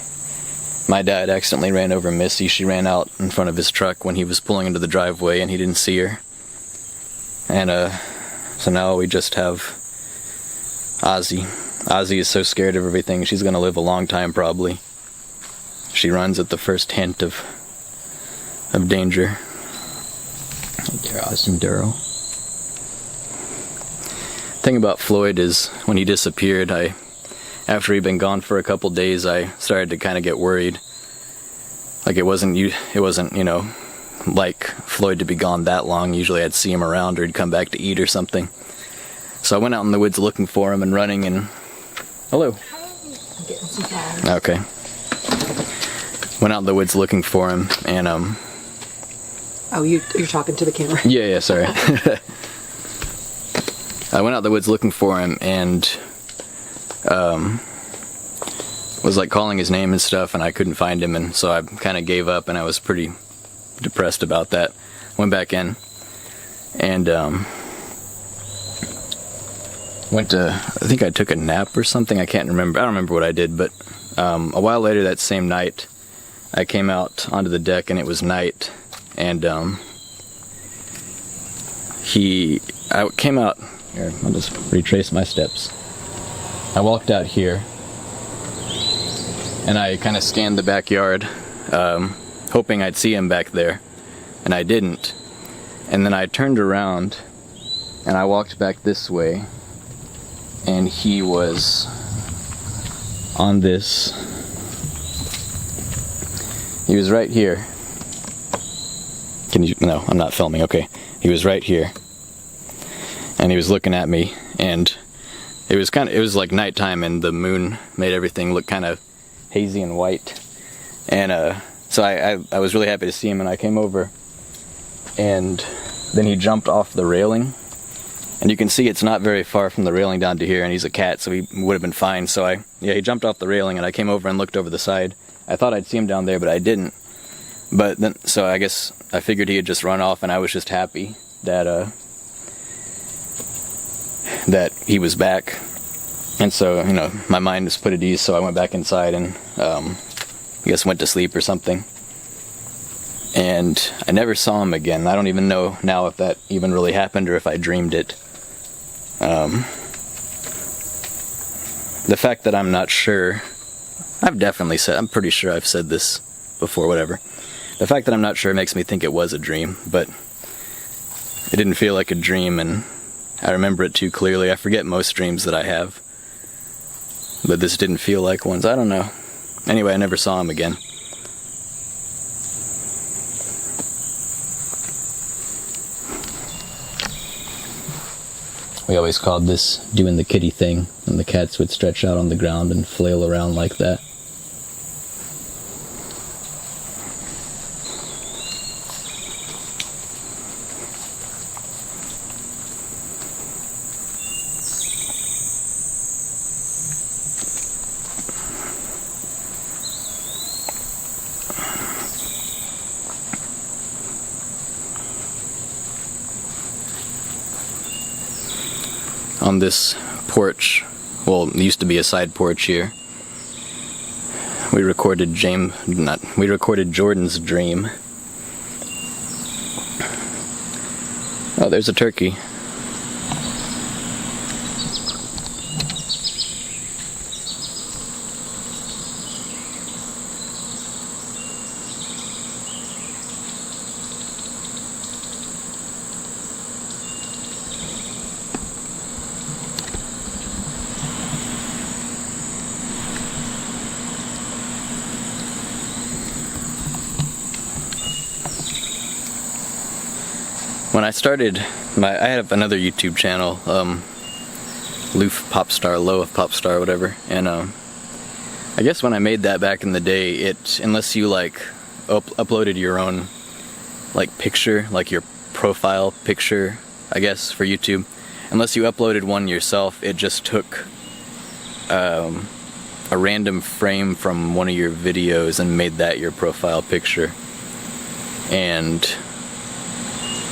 dad accidentally ran over Missy. She ran out in front of his truck when he was pulling into the driveway, and he didn't see her. And so now we just have Ozzy. Ozzy is so scared of everything. She's gonna live a long time, probably. She runs at the first hint of danger. Dear Ozzy Darrow. Thing about Floyd is when he disappeared, after he'd been gone for a couple days, I started to kind of get worried. Like it wasn't, you know, like Floyd to be gone that long. Usually I'd see him around or he'd come back to eat or something. So I went out in the woods looking for him and running and... Hello. I'm getting some flowers. Okay. Went out in the woods looking for him and Oh, you're talking to the camera. Yeah, sorry. I went out in the woods looking for him and was like calling his name and stuff, and I couldn't find him, and so I kind of gave up, and I was pretty depressed about that. Went back in and went to, I think I took a nap or something. I can't remember. I don't remember what I did, but a while later that same night, I came out onto the deck, and it was night, and I came out. Here, I'll just retrace my steps. I walked out here, and I kind of scanned the backyard, hoping I'd see him back there, and I didn't. And then I turned around, and I walked back this way, and he was on this. He was right here. Can you? No, I'm not filming. Okay. He was right here, and he was looking at me, and it was like nighttime, and the moon made everything look kind of hazy and white. And so I was really happy to see him, and I came over, and then he jumped off the railing, and you can see it's not very far from the railing down to here, and he's a cat, so he would have been fine. So he jumped off the railing, and I came over and looked over the side. I thought I'd see him down there, but I didn't. But then, so I guess I figured he had just run off, and I was just happy that that he was back. And so, you know, my mind was put at ease, so I went back inside and I guess went to sleep or something. And I never saw him again. I don't even know now if that even really happened or if I dreamed it. The fact that I'm not sure, I'm pretty sure I've said this before, whatever. The fact that I'm not sure makes me think it was a dream, but it didn't feel like a dream, and I remember it too clearly. I forget most dreams that I have, but this didn't feel like one, so I don't know. Anyway, I never saw him again. We always called this doing the kitty thing, and the cats would stretch out on the ground and flail around like that. On this porch, well, it used to be a side porch here, we recorded Jordan's dream. Oh, there's a turkey. When I started, I have another YouTube channel, Loof Popstar, Low of Popstar, whatever, and I guess when I made that back in the day, unless you like uploaded your own like picture, like your profile picture, I guess, for YouTube, unless you uploaded one yourself, it just took a random frame from one of your videos and made that your profile picture. And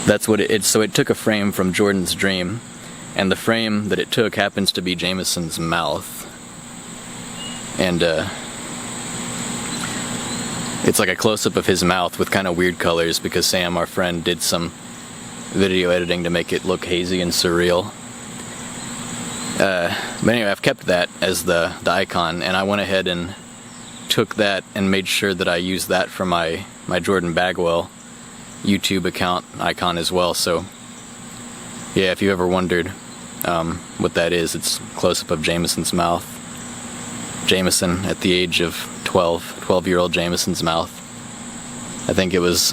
that's what so it took a frame from Jordan's dream, and the frame that it took happens to be Jamison's mouth. And it's like a close-up of his mouth with kind of weird colors because Sam, our friend, did some video editing to make it look hazy and surreal. But anyway, I've kept that as the icon, and I went ahead and took that and made sure that I used that for my Jordan Bagwell YouTube account icon as well. So yeah, if you ever wondered what that is, it's a close-up of Jamison's mouth. Jamison at the age of 12-year-old Jamison's mouth. I think it was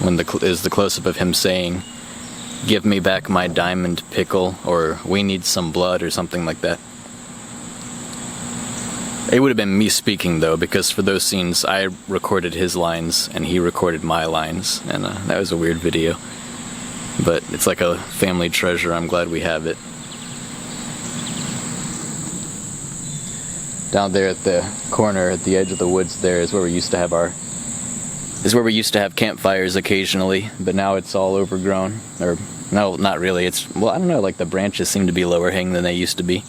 when the close-up of him saying, "Give me back my diamond pickle," or "We need some blood," or something like that. It would have been me speaking though, because for those scenes I recorded his lines and he recorded my lines, and that was a weird video. But it's like a family treasure. I'm glad we have it. Down there at the corner, at the edge of the woods, there is where we used to have campfires occasionally, but now it's all overgrown. Or no, not really. Well, I don't know. Like the branches seem to be lower hanging than they used to be.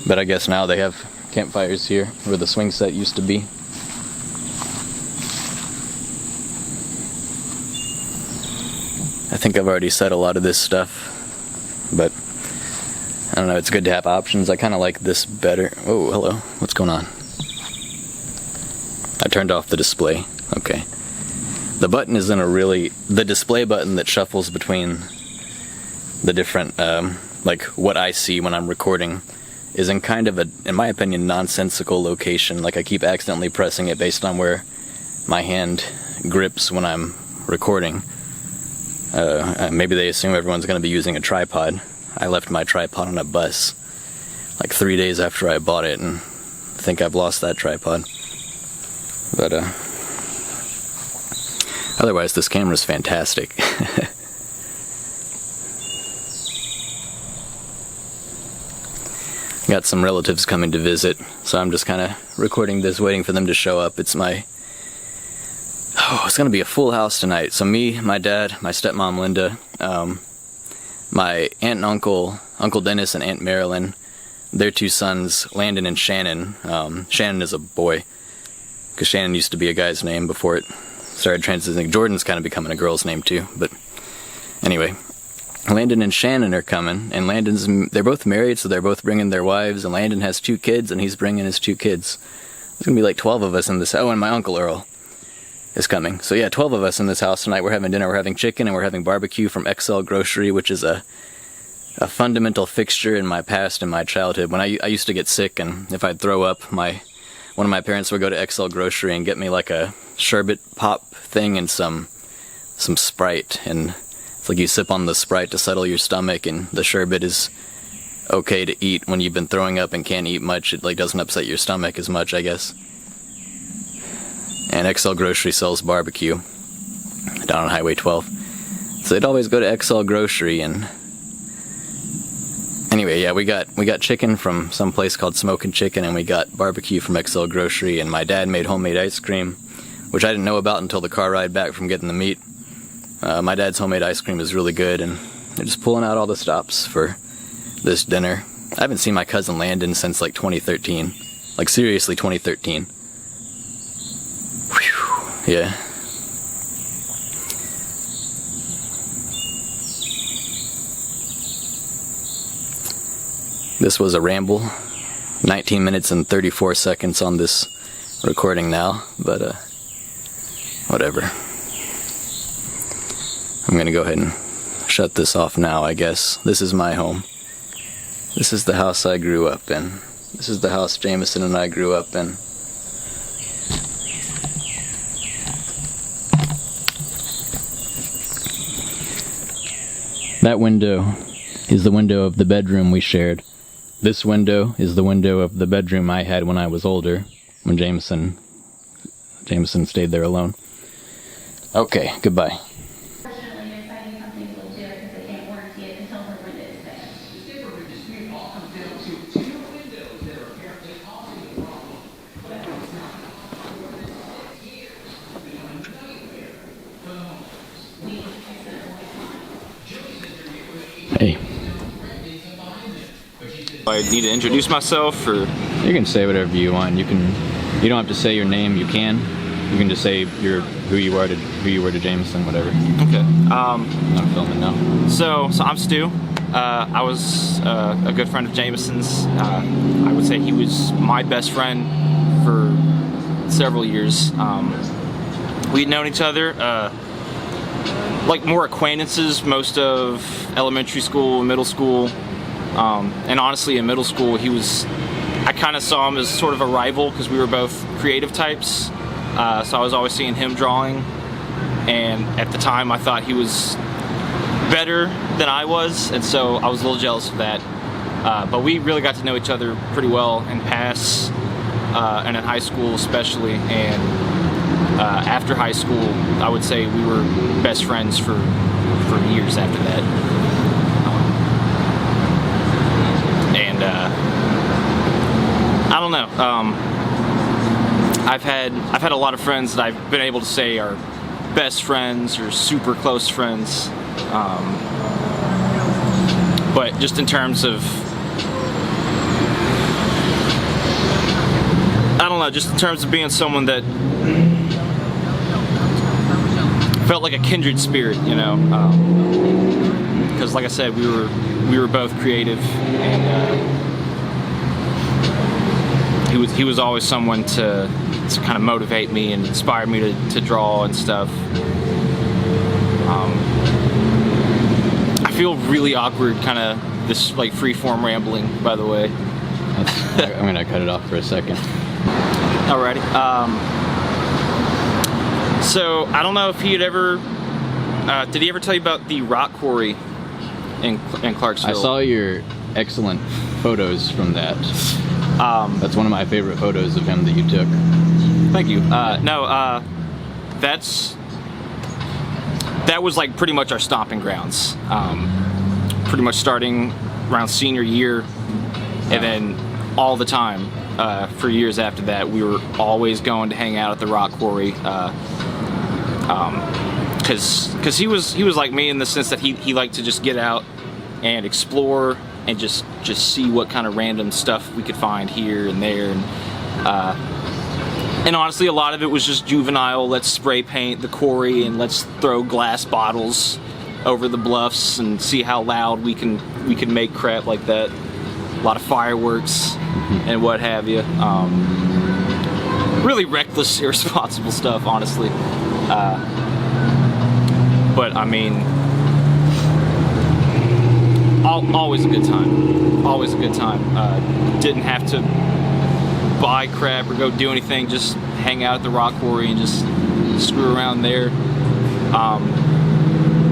But I guess now they have campfires here where the swing set used to be. I think I've already said a lot of this stuff, but I don't know, it's good to have options. I kind of like this better. Oh, hello. What's going on? I turned off the display. Okay. The button is in the display button that shuffles between the different, like what I see when I'm recording is in kind of a, in my opinion, nonsensical location. Like I keep accidentally pressing it based on where my hand grips when I'm recording. Maybe they assume everyone's going to be using a tripod. I left my tripod on a bus like 3 days after I bought it, and I think I've lost that tripod. But otherwise, this camera's fantastic. Got some relatives coming to visit, so I'm just kind of recording this, waiting for them to show up. It's gonna be a full house tonight. So me, my dad, my stepmom Linda, my aunt and uncle, Uncle Dennis and Aunt Marilyn, their 2 sons, Landon and Shannon. Shannon is a boy, because Shannon used to be a guy's name before it started transitioning. Jordan's kind of becoming a girl's name too, but anyway. Landon and Shannon are coming, and they're both married, so they're both bringing their wives, and Landon has 2 kids, and he's bringing his 2 kids. There's gonna be like 12 of us in this. Oh, and my Uncle Earl is coming. So yeah, 12 of us in this house tonight. We're having dinner, we're having chicken, and we're having barbecue from XL Grocery, which is a fundamental fixture in my past and my childhood. When I used to get sick, and if I'd throw up, one of my parents would go to XL Grocery and get me like a sherbet pop thing and some Sprite, and it's like you sip on the Sprite to settle your stomach, and the sherbet is okay to eat when you've been throwing up and can't eat much. It like doesn't upset your stomach as much, I guess. And XL Grocery sells barbecue down on Highway 12. So they'd always go to XL Grocery, and anyway, yeah, we got chicken from some place called Smokin' Chicken, and we got barbecue from XL Grocery, and my dad made homemade ice cream, which I didn't know about until the car ride back from getting the meat. My dad's homemade ice cream is really good, and they're just pulling out all the stops for this dinner. I haven't seen my cousin Landon since like 2013. Like seriously, 2013. Whew, yeah. This was a ramble. 19 minutes and 34 seconds on this recording now, but whatever. I'm gonna go ahead and shut this off now, I guess. This is my home. This is the house I grew up in. This is the house Jamison and I grew up in. That window is the window of the bedroom we shared. This window is the window of the bedroom I had when I was older, when Jamison stayed there alone. Okay, goodbye. Hey. I need to introduce myself, or you can say whatever you want. You don't have to say your name. You can just say who you were to Jamison, whatever. Okay. I'm filming now. So I'm Stu. I was a good friend of Jamison's. I would say he was my best friend for several years. We'd known each other like more acquaintances most of elementary school, middle school. And honestly, in middle school, I kind of saw him as sort of a rival because we were both creative types. So I was always seeing him drawing, and at the time I thought he was better than I was, and so I was a little jealous of that. But we really got to know each other pretty well in PASS, and in high school especially, and after high school, I would say we were best friends for years after that. I don't know. I've had a lot of friends that I've been able to say are best friends or super close friends, but just in terms of, I don't know, just in terms of being someone that felt like a kindred spirit, you know, because like I said, we were both creative, and he was always someone to kind of motivate me and inspire me to draw and stuff. I feel really awkward, kind of this like free-form rambling, by the way. I'm gonna cut it off for a second. Alrighty. So I don't know if he had ever. Did he ever tell you about the rock quarry in Clarksville? I saw your excellent photos from that. That's one of my favorite photos of him that you took. Thank you. That was like pretty much our stomping grounds. Pretty much starting around senior year, and then all the time for years after that, we were always going to hang out at the rock quarry. Because he was like me in the sense that he liked to just get out and explore and just see what kind of random stuff we could find here and there, and honestly a lot of it was just juvenile. Let's spray paint the quarry and let's throw glass bottles over the bluffs and see how loud we can make crap like that. A lot of fireworks and what have you. Really reckless, irresponsible stuff, honestly. But I mean, always a good time. Always a good time. Didn't have to buy crap or go do anything. Just hang out at the rock quarry and just screw around there.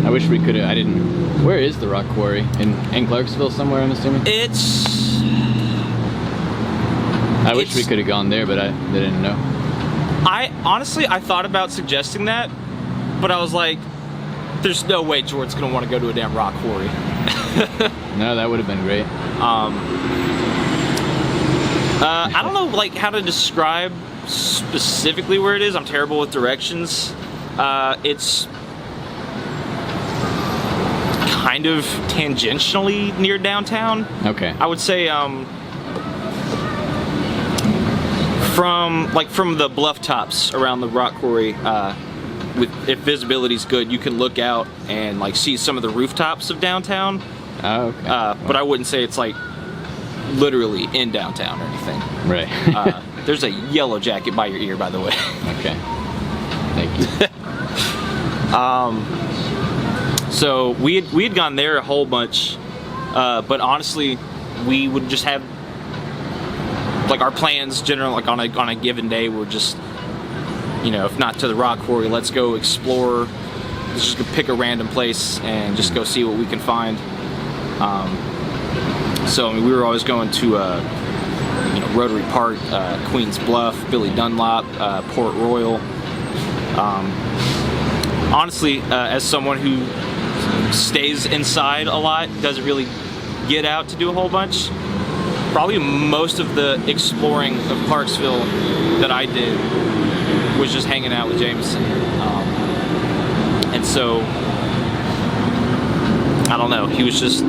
I wish we could have. I didn't. Where is the rock quarry? In Clarksville somewhere, I'm assuming? I wish we could have gone there, but I didn't know. I thought about suggesting that, but I was like, there's no way Jordan's gonna want to go to a damn rock quarry. No, that would have been great. I don't know like how to describe specifically where it is. I'm terrible with directions. It's kind of tangentially near downtown. Okay. I would say from the bluff tops around the rock quarry, if visibility's good, you can look out and like see some of the rooftops of downtown. Oh, okay. But I wouldn't say it's like literally in downtown or anything. Right. There's a yellow jacket by your ear, by the way. Okay. Thank you. So we had gone there a whole bunch, but honestly, we would just have like our plans generally like on a given day were just, you know, if not to the rock quarry, let's go explore. Let's just go pick a random place and just go see what we can find. So I mean, we were always going to Rotary Park, Queens Bluff, Billy Dunlop, Port Royal. Honestly, as someone who stays inside a lot, doesn't really get out to do a whole bunch, probably most of the exploring of Clarksville that I did was just hanging out with Jamison. And so I don't know, he was just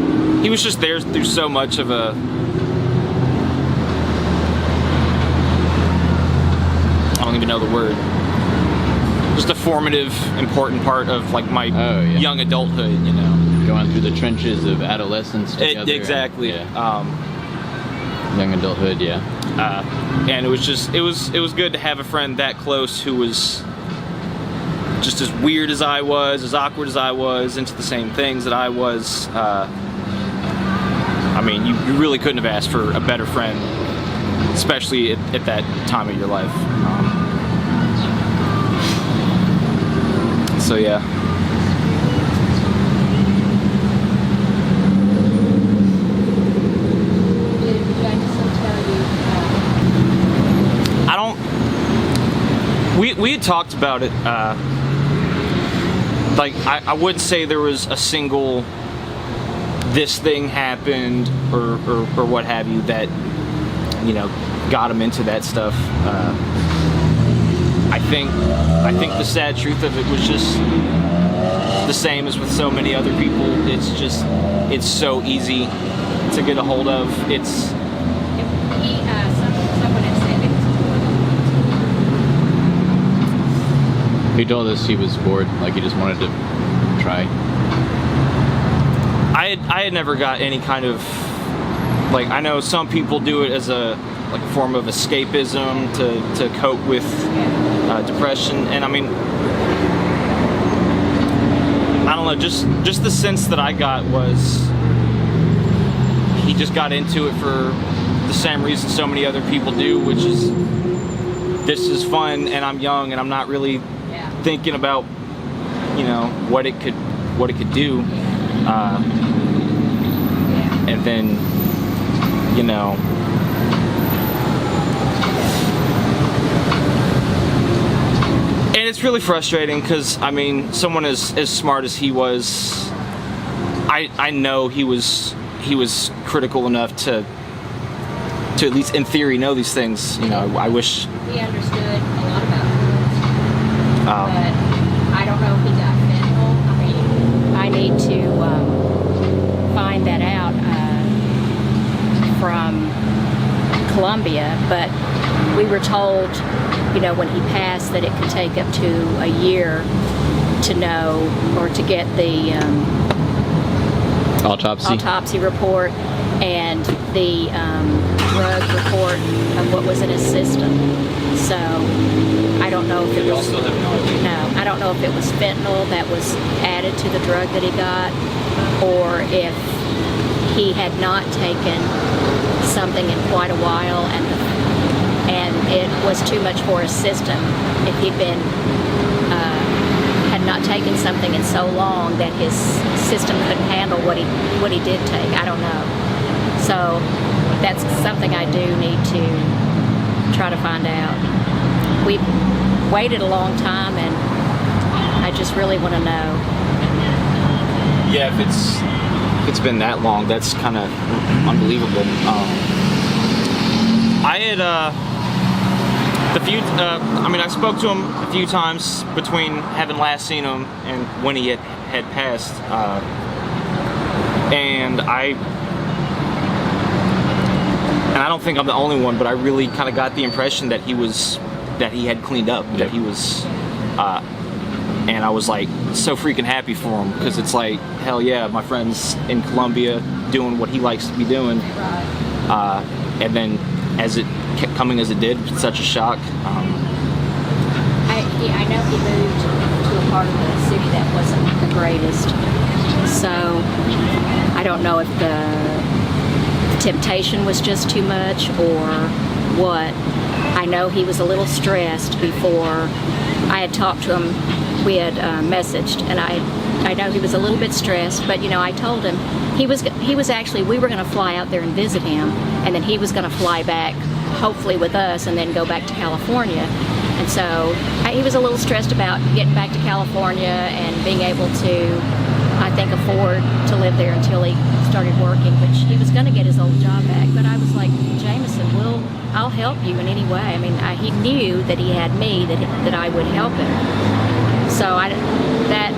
there through so much of a, I don't even know the word, just a formative, important part of like my young adulthood, you know. Going through the trenches of adolescence together. Exactly. Young adulthood, yeah. And it was good to have a friend that close who was just as weird as I was, as awkward as I was, into the same things that I was. I mean, you really couldn't have asked for a better friend, especially at that time of your life. So yeah. We had talked about it, like I wouldn't say there was a single this thing happened or what have you that, you know, got him into that stuff. I think the sad truth of it was just the same as with so many other people. It's so easy to get a hold of. He told us he was bored, like he just wanted to try. I had never got any kind of, like, I know some people do it as a form of escapism to cope with depression, and I mean, I don't know, just the sense that I got was he just got into it for the same reason so many other people do, which is this is fun and I'm young and I'm not really thinking about, you know, what it could do. And then, you know, and it's really frustrating because, I mean, someone as smart as he was, I know he was critical enough to at least in theory know these things. You know, I wish he understood a lot about foods, but I don't know if he got fentanyl. I mean, I need to find that out from Colombia, but we were told, you know, when he passed that it could take up to a year to know or to get the autopsy report and the drug report of what was in his system. So I don't know if it was I don't know if it was fentanyl that was added to the drug that he got, or if he had not taken something in quite a while and it was too much for his system. If he'd been had not taken something in so long that his system couldn't handle what he did take. I don't know. So that's something I do need to try to find out. We've waited a long time and I just really want to know. Yeah, if it's been that long, that's kind of unbelievable. I had I spoke to him a few times between having last seen him and when he had passed, and I don't think I'm the only one, but I really kind of got the impression that he had cleaned up, that he was, and I was like so freaking happy for him, because it's like, hell yeah, my friend's in Colombia doing what he likes to be doing, and then as it kept coming as it did, it's such a shock. I know he moved to a part of the city that wasn't the greatest, so I don't know if the temptation was just too much or what. I know he was a little stressed before I had talked to him. We had messaged, and I know he was a little bit stressed, but you know, I told him he was actually, we were going to fly out there and visit him, and then he was going to fly back, hopefully with us, and then go back to California. And so he was a little stressed about getting back to California and being able to, I think, afford to live there until he started working, which he was going to get his old job back. But I was like, Jamison, I'll help you in any way. I mean, he knew that he had me, that I would help him. So that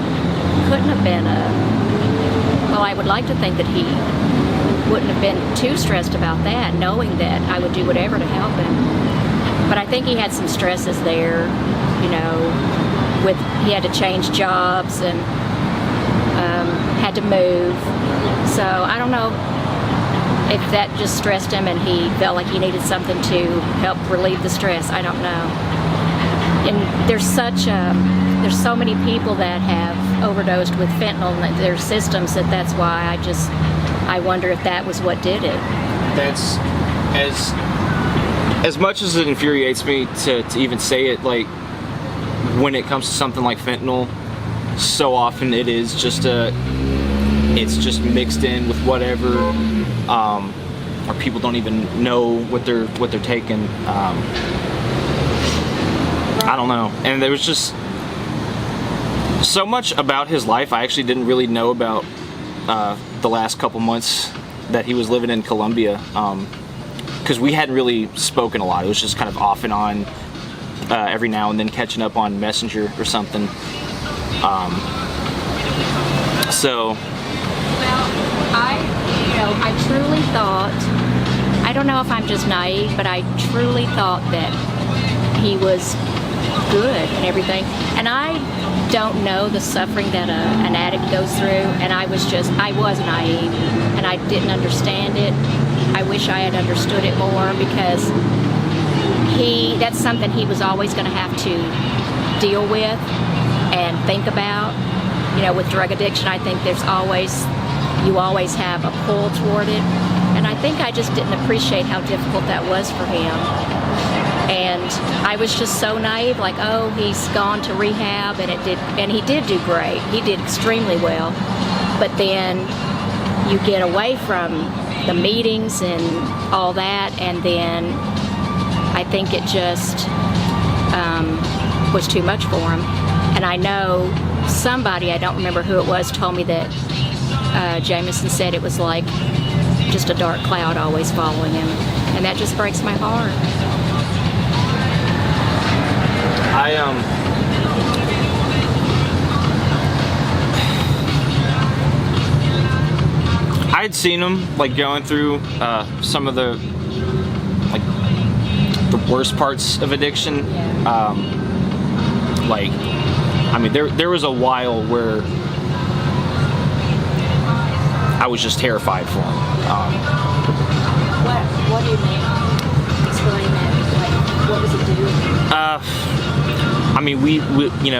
couldn't have been I would like to think that he wouldn't have been too stressed about that, knowing that I would do whatever to help him. But I think he had some stresses there, you know, he had to change jobs and had to move. So I don't know if that just stressed him and he felt like he needed something to help relieve the stress. I don't know. And there's so many people that have overdosed with fentanyl in their systems that's why I wonder if that was what did it. That's as much as it infuriates me to even say it, like, when it comes to something like fentanyl, so often it is just it's just mixed in with whatever, or people don't even know what they're taking. I don't know. And there was just so much about his life I actually didn't really know about the last couple months that he was living in Colombia, because we hadn't really spoken a lot. It was just kind of off and on, every now and then catching up on Messenger or something. Well, I truly thought, I don't know if I'm just naive, but I truly thought that he was good and everything. And I don't know the suffering that an addict goes through, and I was naive, and I didn't understand it. I wish I had understood it more, because that's something he was always going to have to deal with and think about. with drug addiction, I think you always have a pull toward it. And I think I just didn't appreciate how difficult that was for him. And I was just so naive, like, oh, he's gone to rehab, and he did do great. He did extremely well. But then you get away from the meetings and all that, and then I think it just was too much for him. And I know somebody, I don't remember who it was, told me that Jamison said it was like just a dark cloud always following him. And that just breaks my heart. I had seen him like going through some of the worst parts of addiction. There was a while where I was just terrified for him. What do you mean? Explain that. Like, what was he doing?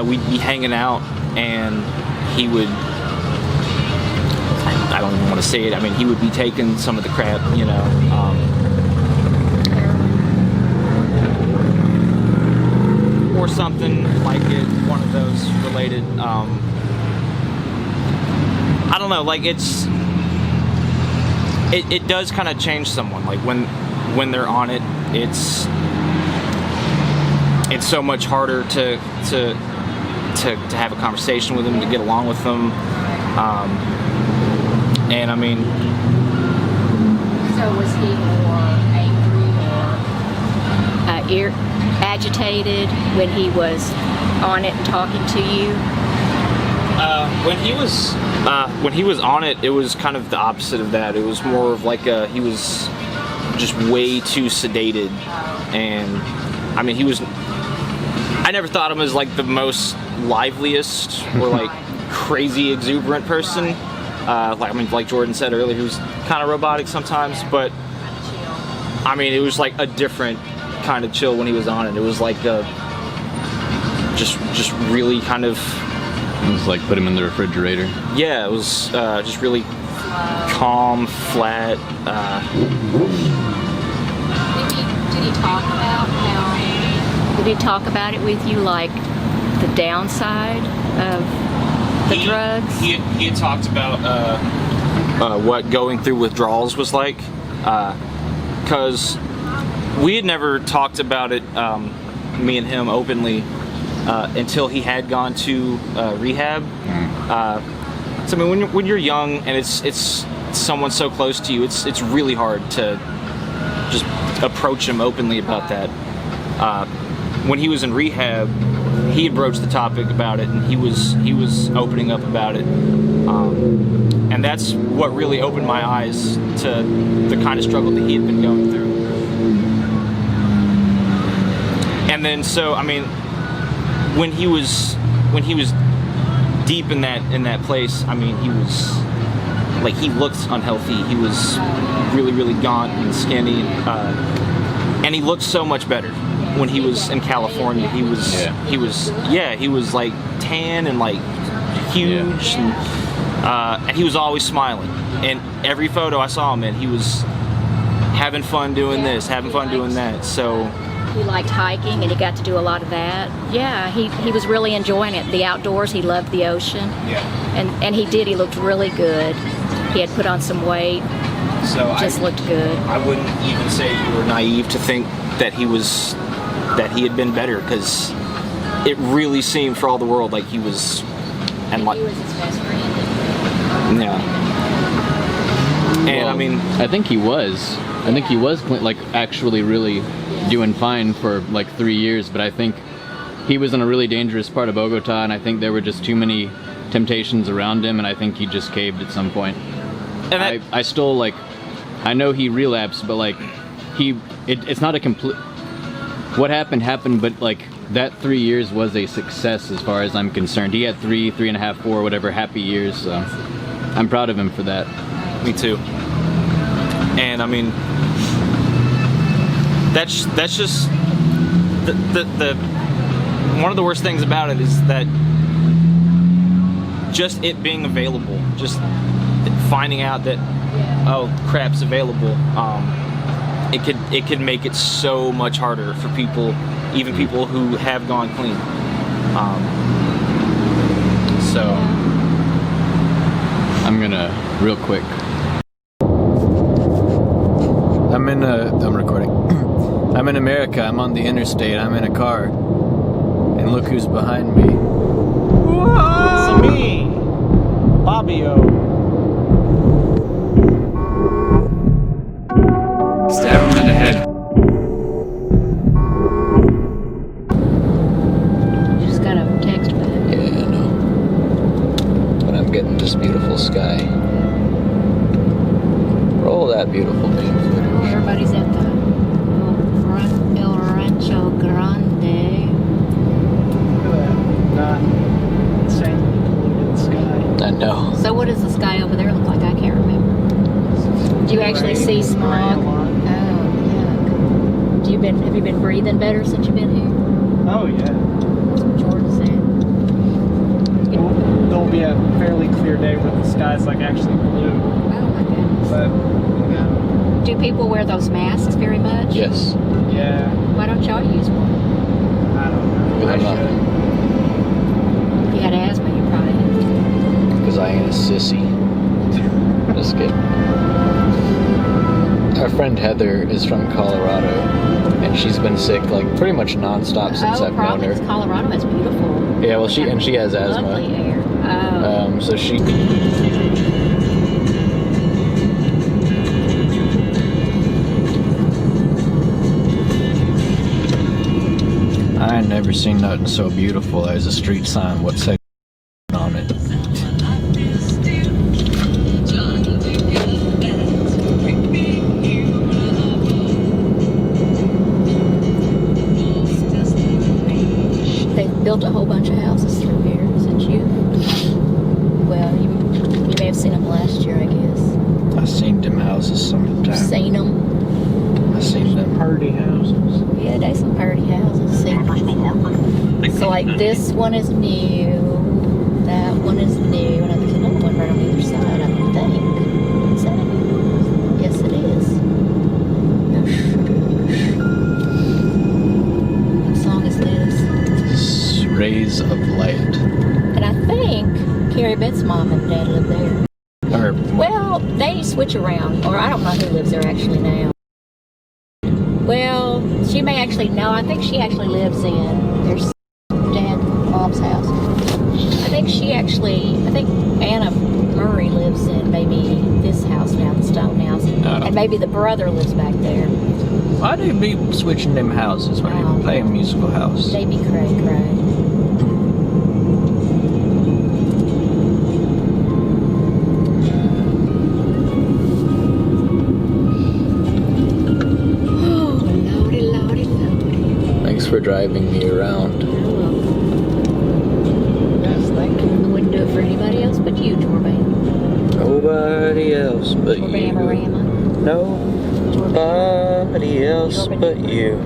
We'd be hanging out, and he would, I don't even want to say it, he would be taking some of the crap, or something like it, one of those related, I don't know, like it does kind of change someone, like when they're on it, it's so much harder to have a conversation with them, to get along with them, So was he more angry or agitated when he was on it and talking to you? When he was on it, it was kind of the opposite of that. It was more of like he was just way too sedated, and I never thought of him as like the most liveliest or like crazy exuberant person. Like Jordan said earlier, he was kind of robotic sometimes, but it was like a different kind of chill when he was on it. It was like just really kind of. It was like put him in the refrigerator. Yeah, it was just really calm, flat. Did he talk about how? Did he talk about it with you, like the downside of the drugs? He had talked about what going through withdrawals was like, because we had never talked about it, me and him, openly. Until he had gone to rehab. When you're young and it's someone so close to you, it's really hard to just approach him openly about that. When he was in rehab, he had broached the topic about it, and he was opening up about it, and that's what really opened my eyes to the kind of struggle that he had been going through. And then when he was deep in that place, he looked unhealthy. He was really, really gaunt and skinny, and he looked so much better when he was in California. He was like tan and like huge, and he was always smiling. And every photo I saw him in, he was having fun doing this, having fun doing that. So. He liked hiking, and he got to do a lot of that. Yeah, he was really enjoying it. The outdoors, he loved the ocean. Yeah. And he did. He looked really good. He had put on some weight. So just looked good. I wouldn't even say you were naive to think that he had been better, because it really seemed for all the world like he was. And he was his best friend. Yeah. And I think he was. I think he was like actually really doing fine for like 3 years, but I think he was in a really dangerous part of Bogota, and I think there were just too many temptations around him, and I think he just caved at some point. And I still like, I know he relapsed, but like it's not a complete, what happened, but like that 3 years was a success as far as I'm concerned. He had 3.5, 4, whatever happy years, so I'm proud of him for that. Me too. And that's just the one of the worst things about it is that just it being available, just finding out that, oh, crap's available, it could make it so much harder for people, even people who have gone clean. So I'm gonna, real quick. I'm recording. I'm in America, I'm on the interstate, I'm in a car. And look who's behind me. It's me, Bobbio. Stab him in the head. Just got a text back. Yeah, I know. But I'm getting this beautiful sky. Roll that beautiful game footage. Everybody's at the El Rancho Grande. Look at that. Not insanely polluted sky. I know. So what does the sky over there look like? I can't remember. Do you actually see smog? Oh, yeah. Have you been breathing better since you've been here? Oh, yeah. That's what Jordan said. There'll be a fairly clear day where the sky's like actually blue. Oh my goodness. But, you know. Do people wear those masks very much? Yes. Yeah. Why don't y'all use one? I don't know. I should. If you had asthma, you probably would. Because I ain't a sissy. Just kidding. Our friend Heather is from Colorado, and she's been sick like pretty much nonstop since I've known her. Colorado is beautiful. Yeah, well, she has asthma. Lovely air. Oh. So she. I ain't never seen nothing so beautiful as a street sign. What say on it? They've built a whole bunch of houses through here since you. Well, you may have seen them last year, I guess. I seen them houses sometimes. Seen them? I seen them party houses. Yeah, there's some party houses. See? So like this one is new, that one is new, and there's another one right on the other side, I think. Is that it? Yes, it is. What song is this? Rays of Light. And I think Carrie Beth's mom and dad live there. Or, well, they switch around, or I don't know who lives there actually now. Well, she may actually, no, I think she actually lives in their dad, mom's house. I think Anna Murray lives in maybe this house now, the stone house. And maybe the brother lives back there. Why do you be switching them houses when you play a musical house? They be cray. Thanks for driving me around. Yes, thank you. I wouldn't do it for anybody else but you, Jorban. Nobody else but you. Nobody else but you.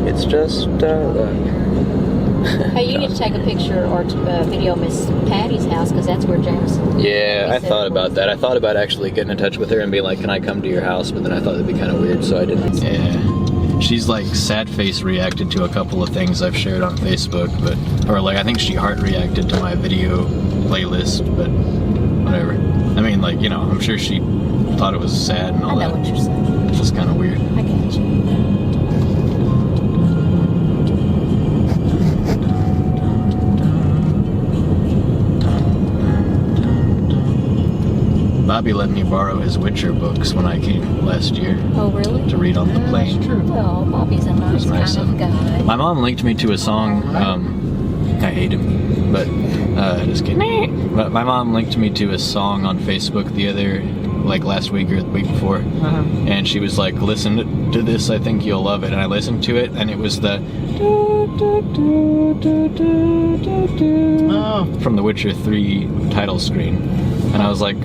It's just our luck. Hey, you need to take a picture or video of Miss Patty's house, because that's where Jamison. Yeah, I thought about that. I thought about actually getting in touch with her and being like, can I come to your house? But then I thought it'd be kind of weird, so I didn't. Yeah. She's like sad face reacted to a couple of things I've shared on Facebook, or like I think she heart reacted to my video playlist, but whatever. I mean, like, you know, I'm sure she thought it was sad and all that. I know what you're saying. It's just kind of weird. I get you. Bobby let me borrow his Witcher books when I came last year. Oh, really? To read on the plane. That's true. Well, Bobby's a nice kind of guy. My mom linked me to a song. I hate him, but just kidding. But my mom linked me to a song on Facebook last week or the week before, and she was like, "Listen to this. I think you'll love it." And I listened to it, and it was the from the Witcher 3 title screen, and I was like,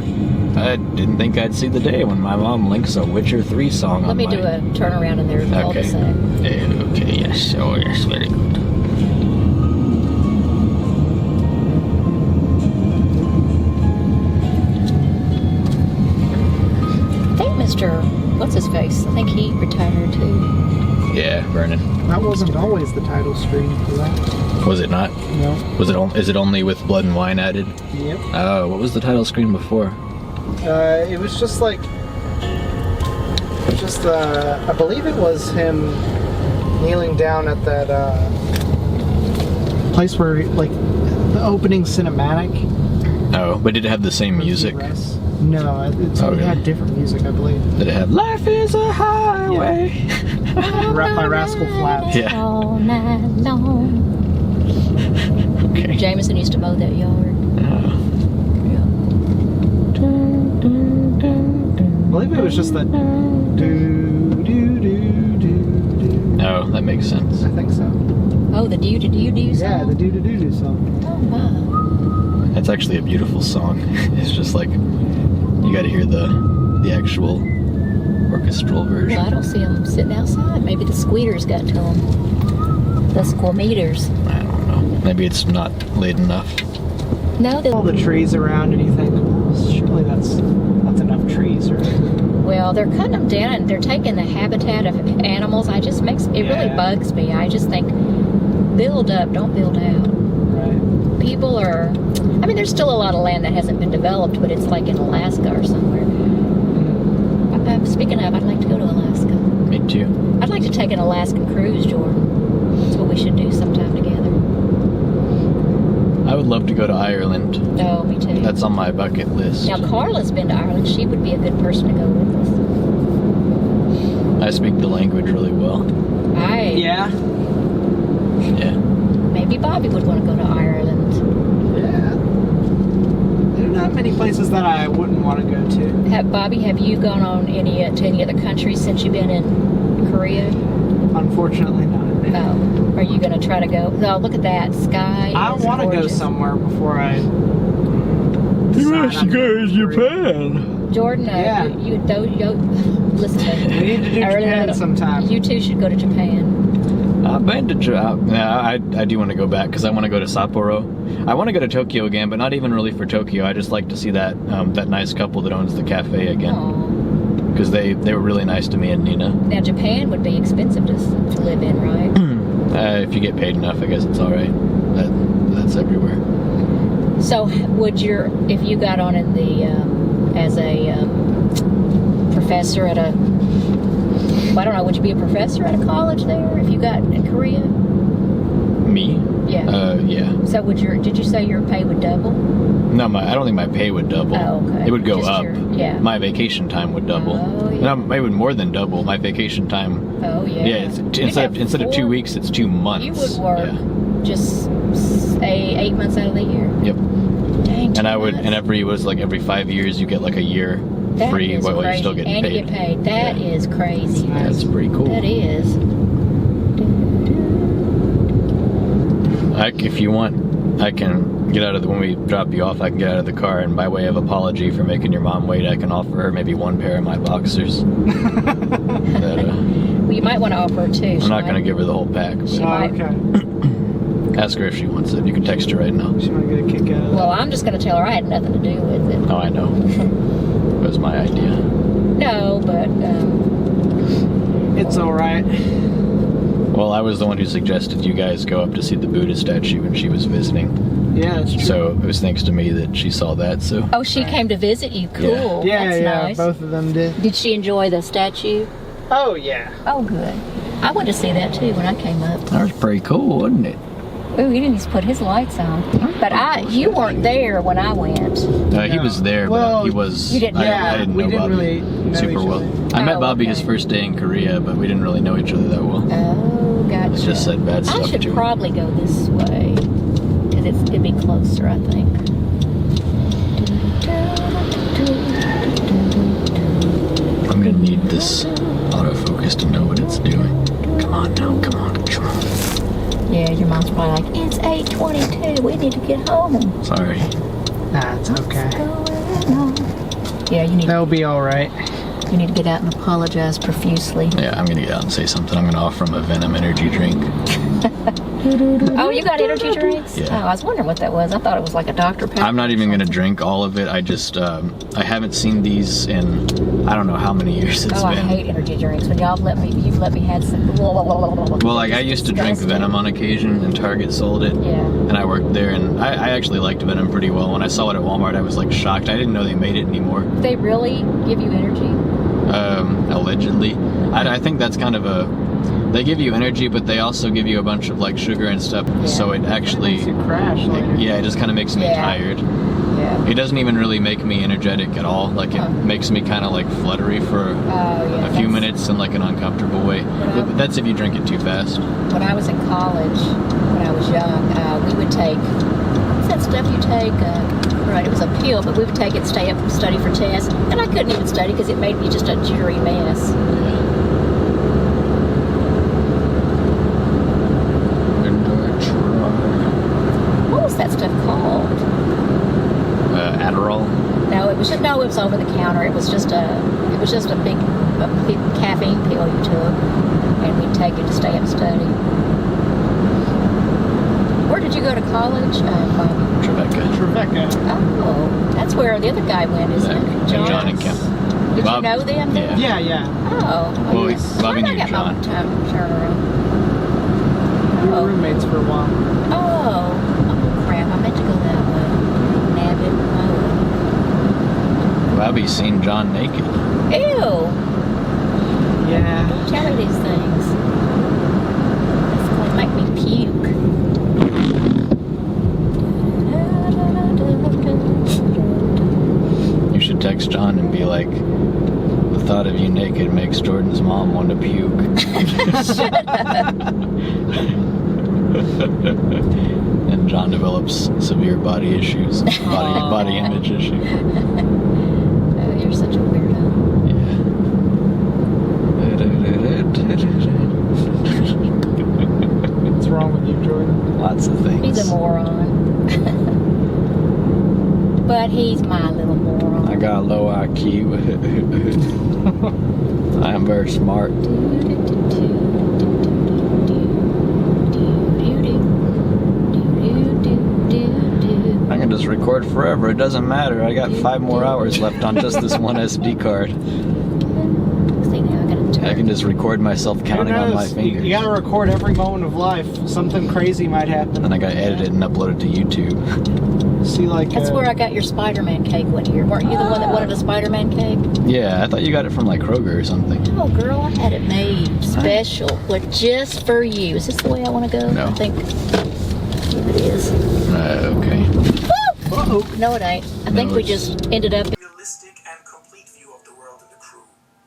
I didn't think I'd see the day when my mom links a Witcher 3 song Let me do a turnaround in there. Okay. Okay, yes. Oh, yes, very good. Mr. What's his face? I think he retired too. Yeah, Vernon. That wasn't always the title screen for that. Was it not? No. Was it? Is it only with Blood and Wine added? Yep. Oh, what was the title screen before? It was just like, I believe it was him kneeling down at that place where, like, the opening cinematic. Oh, but did it have the same music? No, it had different music, I believe. Did it have Life is a Highway? By Rascal Flatts. Yeah. All night long. Okay. Jamison used to mow that yard. I believe it was just that Oh, that makes sense. I think so. Oh, the do-do-do-do song? Yeah, the do-do-do-do song. Oh, wow. It's actually a beautiful song. It's just like, you gotta hear the actual orchestral version. Well, I don't see them sitting outside. Maybe the squeeters got to them. The squameters. I don't know. Maybe it's not late enough. No, all the trees around, and you think, well, surely that's enough trees, right? Well, they're cutting them down and they're taking the habitat of animals. It really bugs me. I just think, build up, don't build out. Right. People are, I mean, there's still a lot of land that hasn't been developed, but it's like in Alaska or somewhere. Speaking of, I'd like to go to Alaska. Me too. I'd like to take an Alaskan cruise, Jordan. That's what we should do sometime together. I would love to go to Ireland. Oh, me too. That's on my bucket list. Now, Carla's been to Ireland. She would be a good person to go with us. I speak the language really well. Yeah. Yeah. Maybe Bobby would want to go to Ireland. Yeah. There are not many places that I wouldn't want to go to. Bobby, have you gone on to any other countries since you've been in Korea? Unfortunately not. Oh. Are you going to try to go? No, look at that. Sky I want to go somewhere before I decide I'm go to Japan. Jordan, Yeah. listen to me. We need to do Japan sometime. You two should go to Japan. I've been to Japan. I do want to go back because I want to go to Sapporo. I want to go to Tokyo again, but not even really for Tokyo. I just like to see that that nice couple that owns the cafe again. Because they were really nice to me and Nina. Now, Japan would be expensive to live in, right? If you get paid enough, I guess it's all right. That's everywhere. So, if you got on in the as a professor at a, I don't know, would you be a professor at a college there if you got in Korea? Me? Yeah. Yeah. So did you say your pay would double? No, I don't think my pay would double. Oh, okay. It would go Just up. yeah. My vacation time would double. Oh, yeah. No, it would more than double. My vacation time. Oh, yeah. Yeah, instead of 2 weeks, it's 2 months. You would work just 8 months out of the year. Yep. Dang. And every 5 years you get like a year That free is while you're crazy. still getting and paid. you get paid. That is crazy. That's pretty cool. That is. If you want, I can get out of when we drop you off, I can get out of the car, and by way of apology for making your mom wait, I can offer her maybe one pair of my boxers. Well, you might want to offer her two. I'm not going to give her the whole pack. Ask her if she wants it. You can text her right now. She might get a kick out of it. Well, I'm just going to tell her I had nothing to do with it. Oh, I know. It was my idea. No, but it's all right. Well, I was the one who suggested you guys go up to see the Buddha statue when she was visiting. Yeah, that's true. So it was thanks to me that she saw that. So. Oh, she came to visit you. Cool. Yeah, That's nice. both of them did. Did she enjoy the statue? Oh, yeah. Oh, good. I went to see that too when I came up. That was pretty cool, wasn't it? Ooh, he didn't just put his lights on. But you weren't there when I went. He was there, but he was. You didn't know. I didn't know Bobby really know super each well. other. I met Bobby his first day in Korea, but we didn't really know each other that well. Oh, gotcha. I just said bad stuff I should to him. probably go this way. Because it'd be closer, I think. I'm gonna need this autofocus to know what it's doing. Come on now, come on, come on. Yeah, your mom's probably like, it's 8:22. We need to get home. Sorry. Nah, it's okay. Yeah, you need. That'll be all right. You need to get out and apologize profusely. Yeah, I'm gonna get out and say something. I'm gonna offer him a Venom energy drink. Oh, you got energy drinks? Yeah. Oh, I was wondering what that was. I thought it was like a Dr. Pepper. I'm not even going to drink all of it. I just, I haven't seen these in, I don't know how many years it's Oh, I been. hate energy drinks. When you've let me have some. Well, like, I used to drink Venom on occasion, and Target sold it. Yeah. And I worked there, and I actually liked Venom pretty well. When I saw it at Walmart, I was, like, shocked. I didn't know they made it anymore. They really give you energy? Allegedly. I think that's kind of a... They give you energy, but they also give you a bunch of, like, sugar and stuff, so it actually... It makes you crash. Yeah, it just kind of makes me tired. Yeah. It doesn't even really make me energetic at all. Like, it makes me kind of, like, fluttery for a few minutes in, like, an uncomfortable way. But that's if you drink it too fast. When I was in college, when I was young, we would take... What's that stuff you take? Right, it was a pill, but we would take it, stay up and study for tests. And I couldn't even study because it made me just a jittery mess. What was that stuff called? Adderall? No, it was over the counter. It was just a big caffeine pill you took, and we'd take it to stay up and study. Where did you go to college, Bobby? Trevecca. Oh, that's where the other guy went, isn't it? John and Kim. Did Bob, you know them? Then? Yeah. Oh. Well, Bobby knew John. We were roommates for a while. Oh, crap! I meant to go that way. Nabbit. Bobby's seen John naked. Ew. Yeah. Don't tell me these things. It's going to make me puke. You should text John and be like, the thought of you naked makes Jordan's mom want to puke. And John develops severe body issues, body image issues. Oh, you're such a weirdo. What's wrong with you, Jordan? Lots of things. He's a moron. But he's my little moron. I got low IQ. I am very smart. I can just record forever. It doesn't matter. I got 5 more hours left on just this one SD card. I can just record myself counting on my fingers. You gotta record every moment of life. Something crazy might happen. Then I gotta edit it and upload it to YouTube. See, like that's where I got your Spider-Man cake one year. Weren't you the one that wanted a Spider-Man cake? Yeah, I thought you got it from like Kroger or something. Oh, girl, I had it made special, just for you. Is this the way I want to go? No. I think it is. Okay. Uh-oh. No, it ain't. I think we just ended up. Realistic and complete view of the world and the crew.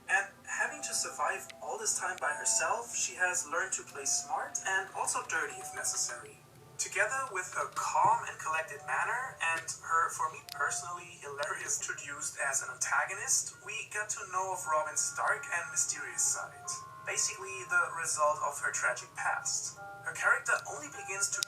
And having to survive all this time by herself, she has learned to play smart and also dirty if necessary. Together with her calm and collected manner and her, for me personally, hilarious introduced as an antagonist, we got to know of Robin's dark and mysterious side. Basically the result of her tragic past. Her character only begins to